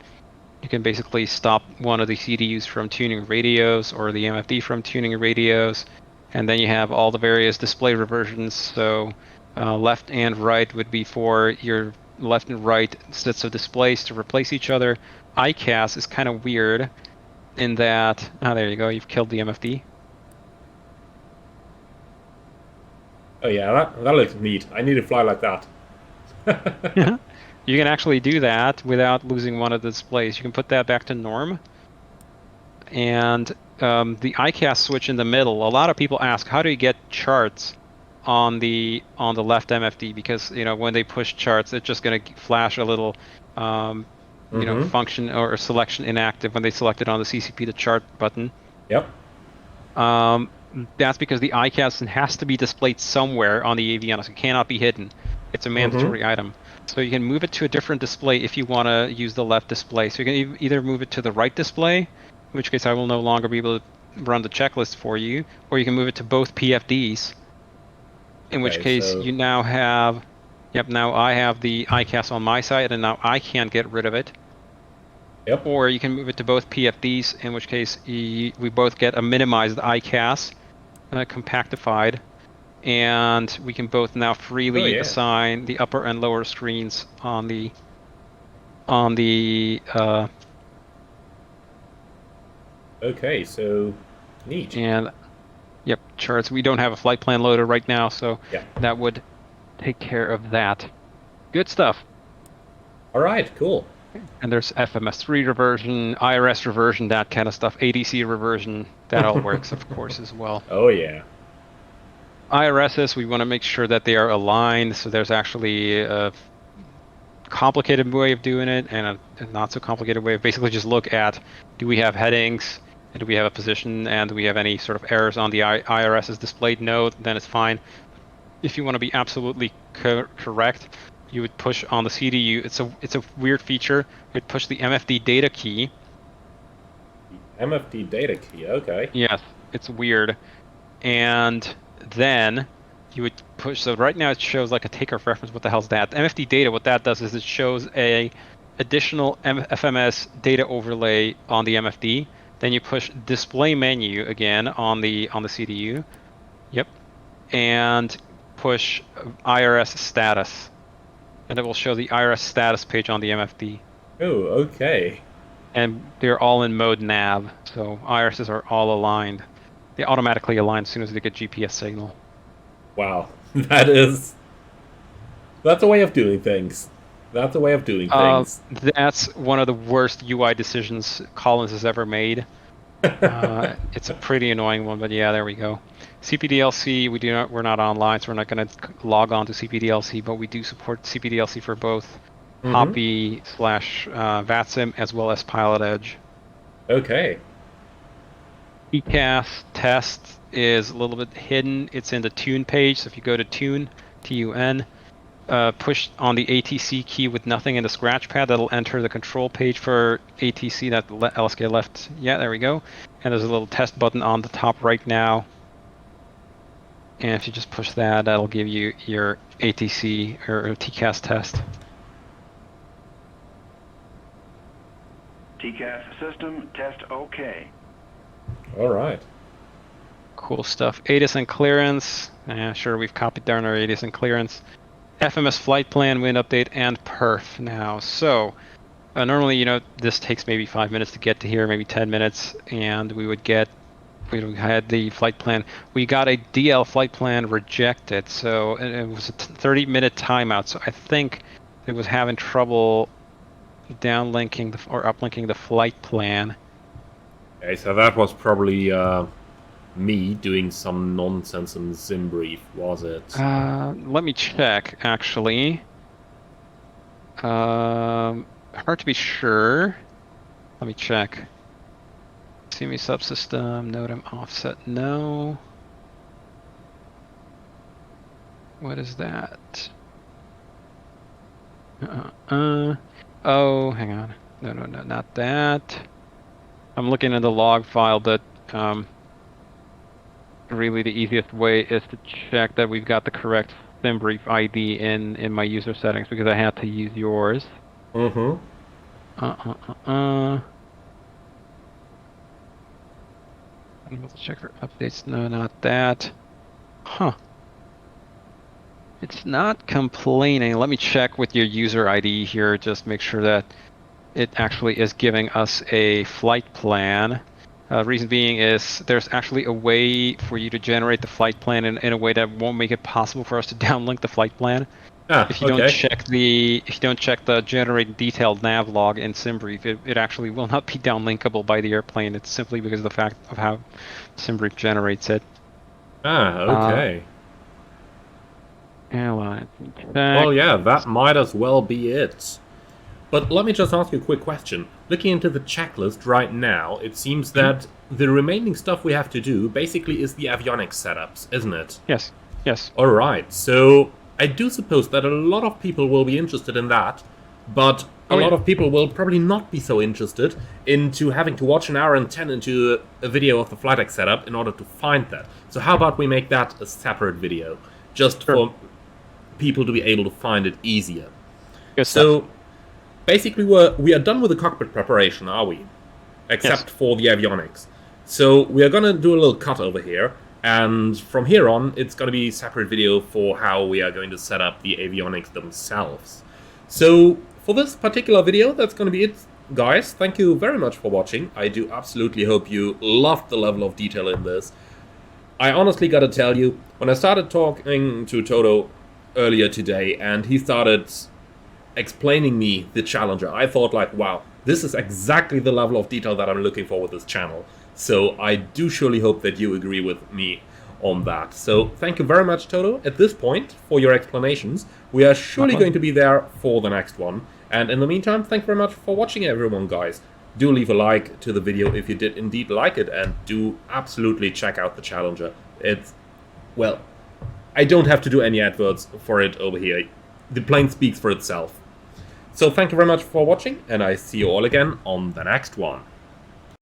basically stop one of the CDUs from tuning radios or the MFD from tuning radios. And then you have all the various display reversions. So left and right would be for your left and right sets of displays to replace each other. ICAS is kind of weird in that, there you go, you've killed the MFD. Oh yeah, that looks neat. I need to fly like that. You can actually do that without losing one of the displays. You can put that back to norm. And the ICAS switch in the middle, a lot of people ask, how do you get charts on the left MFD? Because when they push charts, it's just going to flash a little function or selection inactive when they select it on the CCP to chart button. Yep. That's because the ICAS has to be displayed somewhere on the avionics. It cannot be hidden. It's a mandatory item. So you can move it to a different display if you want to use the left display. So you can either move it to the right display, in which case I will no longer be able to run the checklist for you, or you can move it to both PFDs. In which Okay, case so- you now have, yep, now I have the ICAS on my side, and now I can't get rid of it. Yep. Or you can move it to both PFDs, in which case we both get a minimized ICAS, compactified, and we can both now freely Oh, yeah. assign the upper and lower screens on the Okay, so neat. and yep, charts. We don't have a flight plan loader right now, so Yeah. that would take care of that. Good stuff. All right, cool. And there's FMS3 reversion, IRS reversion, that kind of stuff, ADC reversion, that all works, of course, as well. Oh, yeah. IRSs, we want to make sure that they are aligned, so there's actually a complicated way of doing it and a not so complicated way of basically just look at, do we have headings, and do we have a position, and do we have any sort of errors on the IRSs displayed? No, then it's fine. If you want to be absolutely correct, you would push on the CDU. It's a weird feature. You'd push the MFD data key. MFD data key, okay. Yes, it's weird. And then you would push, so right now it shows like a takeoff reference. What the hell's that? MFD data, what that does is it shows a additional FMS data overlay on the MFD. Then you push display menu again on the CDU. Yep. And push IRS status. And it will show the IRS status page on the MFD. Oh, okay. And they're all in mode nav, so IRSs are all aligned. They automatically align as soon as they get GPS signal. Wow. That's a way of doing things. That's a way of doing things. That's one of the worst UI decisions Collins has ever made. It's a pretty annoying one, but yeah, there we go. CPDLC, we're not online, so we're not going to log on to CPDLC, but we do support CPDLC for both Hoppy/VATSIM as well as Pilot Edge. Okay. ECAS test is a little bit hidden. It's in the tune page, so if you go to tune, TUN, push on the ATC key with nothing in the scratch pad, that'll enter the control page for ATC that LSK left. Yeah, there we go. And there's a little test button on the top right now. And if you just push that, that'll give you your ATC or TCAS test. TCAS system test OK. All right. Cool stuff. ATIS and clearance. Yeah, sure, we've copied down our ATIS and clearance. FMS flight plan, wind update, and perf now. So, normally, this takes maybe 5 minutes to get to here, maybe 10 minutes, and we had the flight plan. We got a DL flight plan rejected, so it was a 30-minute timeout. So I think it was having trouble downlinking or uplinking the flight plan. Okay, so that was probably me doing some nonsense in SimBrief, was it? Let me check, actually. Hard to be sure. Let me check. CME subsystem, NOTAM offset, no. What is that? Oh, hang on. No, not that. I'm looking at the log file, but really the easiest way is to check that we've got the correct SimBrief ID in my user settings, because I had to use yours. Mm-hmm. I'm able to check for updates. No, not that. Huh. It's not complaining. Let me check with your user ID here, just make sure that it actually is giving us a flight plan. Reason being is there's actually a way for you to generate the flight plan in a way that won't make it possible for us to downlink the flight plan. If you don't check the generate detailed nav log in SimBrief, it actually will not be downlinkable by the airplane. It's simply because of the fact of how SimBrief generates it. Okay. Airline. Well, yeah, that might as well be it. But let me just ask you a quick question. Looking into the checklist right now, it seems that the remaining stuff we have to do basically is the avionics setups, isn't it? Yes. Yes. Alright, so I do suppose that a lot of people will be interested in that. But a Oh, lot yeah. of people will probably not be so interested into having to watch an hour and 10 into a video of the flight deck setup in order to find that. So how about we make that a separate video, just for people to be able to find it easier. Good So stuff. basically we are done with the cockpit preparation, are we? Except Yes. for the avionics. So we are going to do a little cut over here, and from here on it's going to be a separate video for how we are going to set up the avionics themselves. So for this particular video, that's going to be it, guys. Thank you very much for watching. I do absolutely hope you loved the level of detail in this. I honestly gotta tell you, when I started talking to Toto earlier today and he started explaining me the Challenger, I thought like, wow, this is exactly the level of detail that I'm looking for with this channel. So I do surely hope that you agree with me on that. So thank you very much, Toto, at this point for your explanations. We are surely going to be there for the next one. And in the meantime, thank you very much for watching, everyone, guys. Do leave a like to the video if you did indeed like it, and do absolutely check out the Challenger. It's, well, I don't have to do any adverts for it over here. The plane speaks for itself. So thank you very much for watching, and I see you all again on the next one.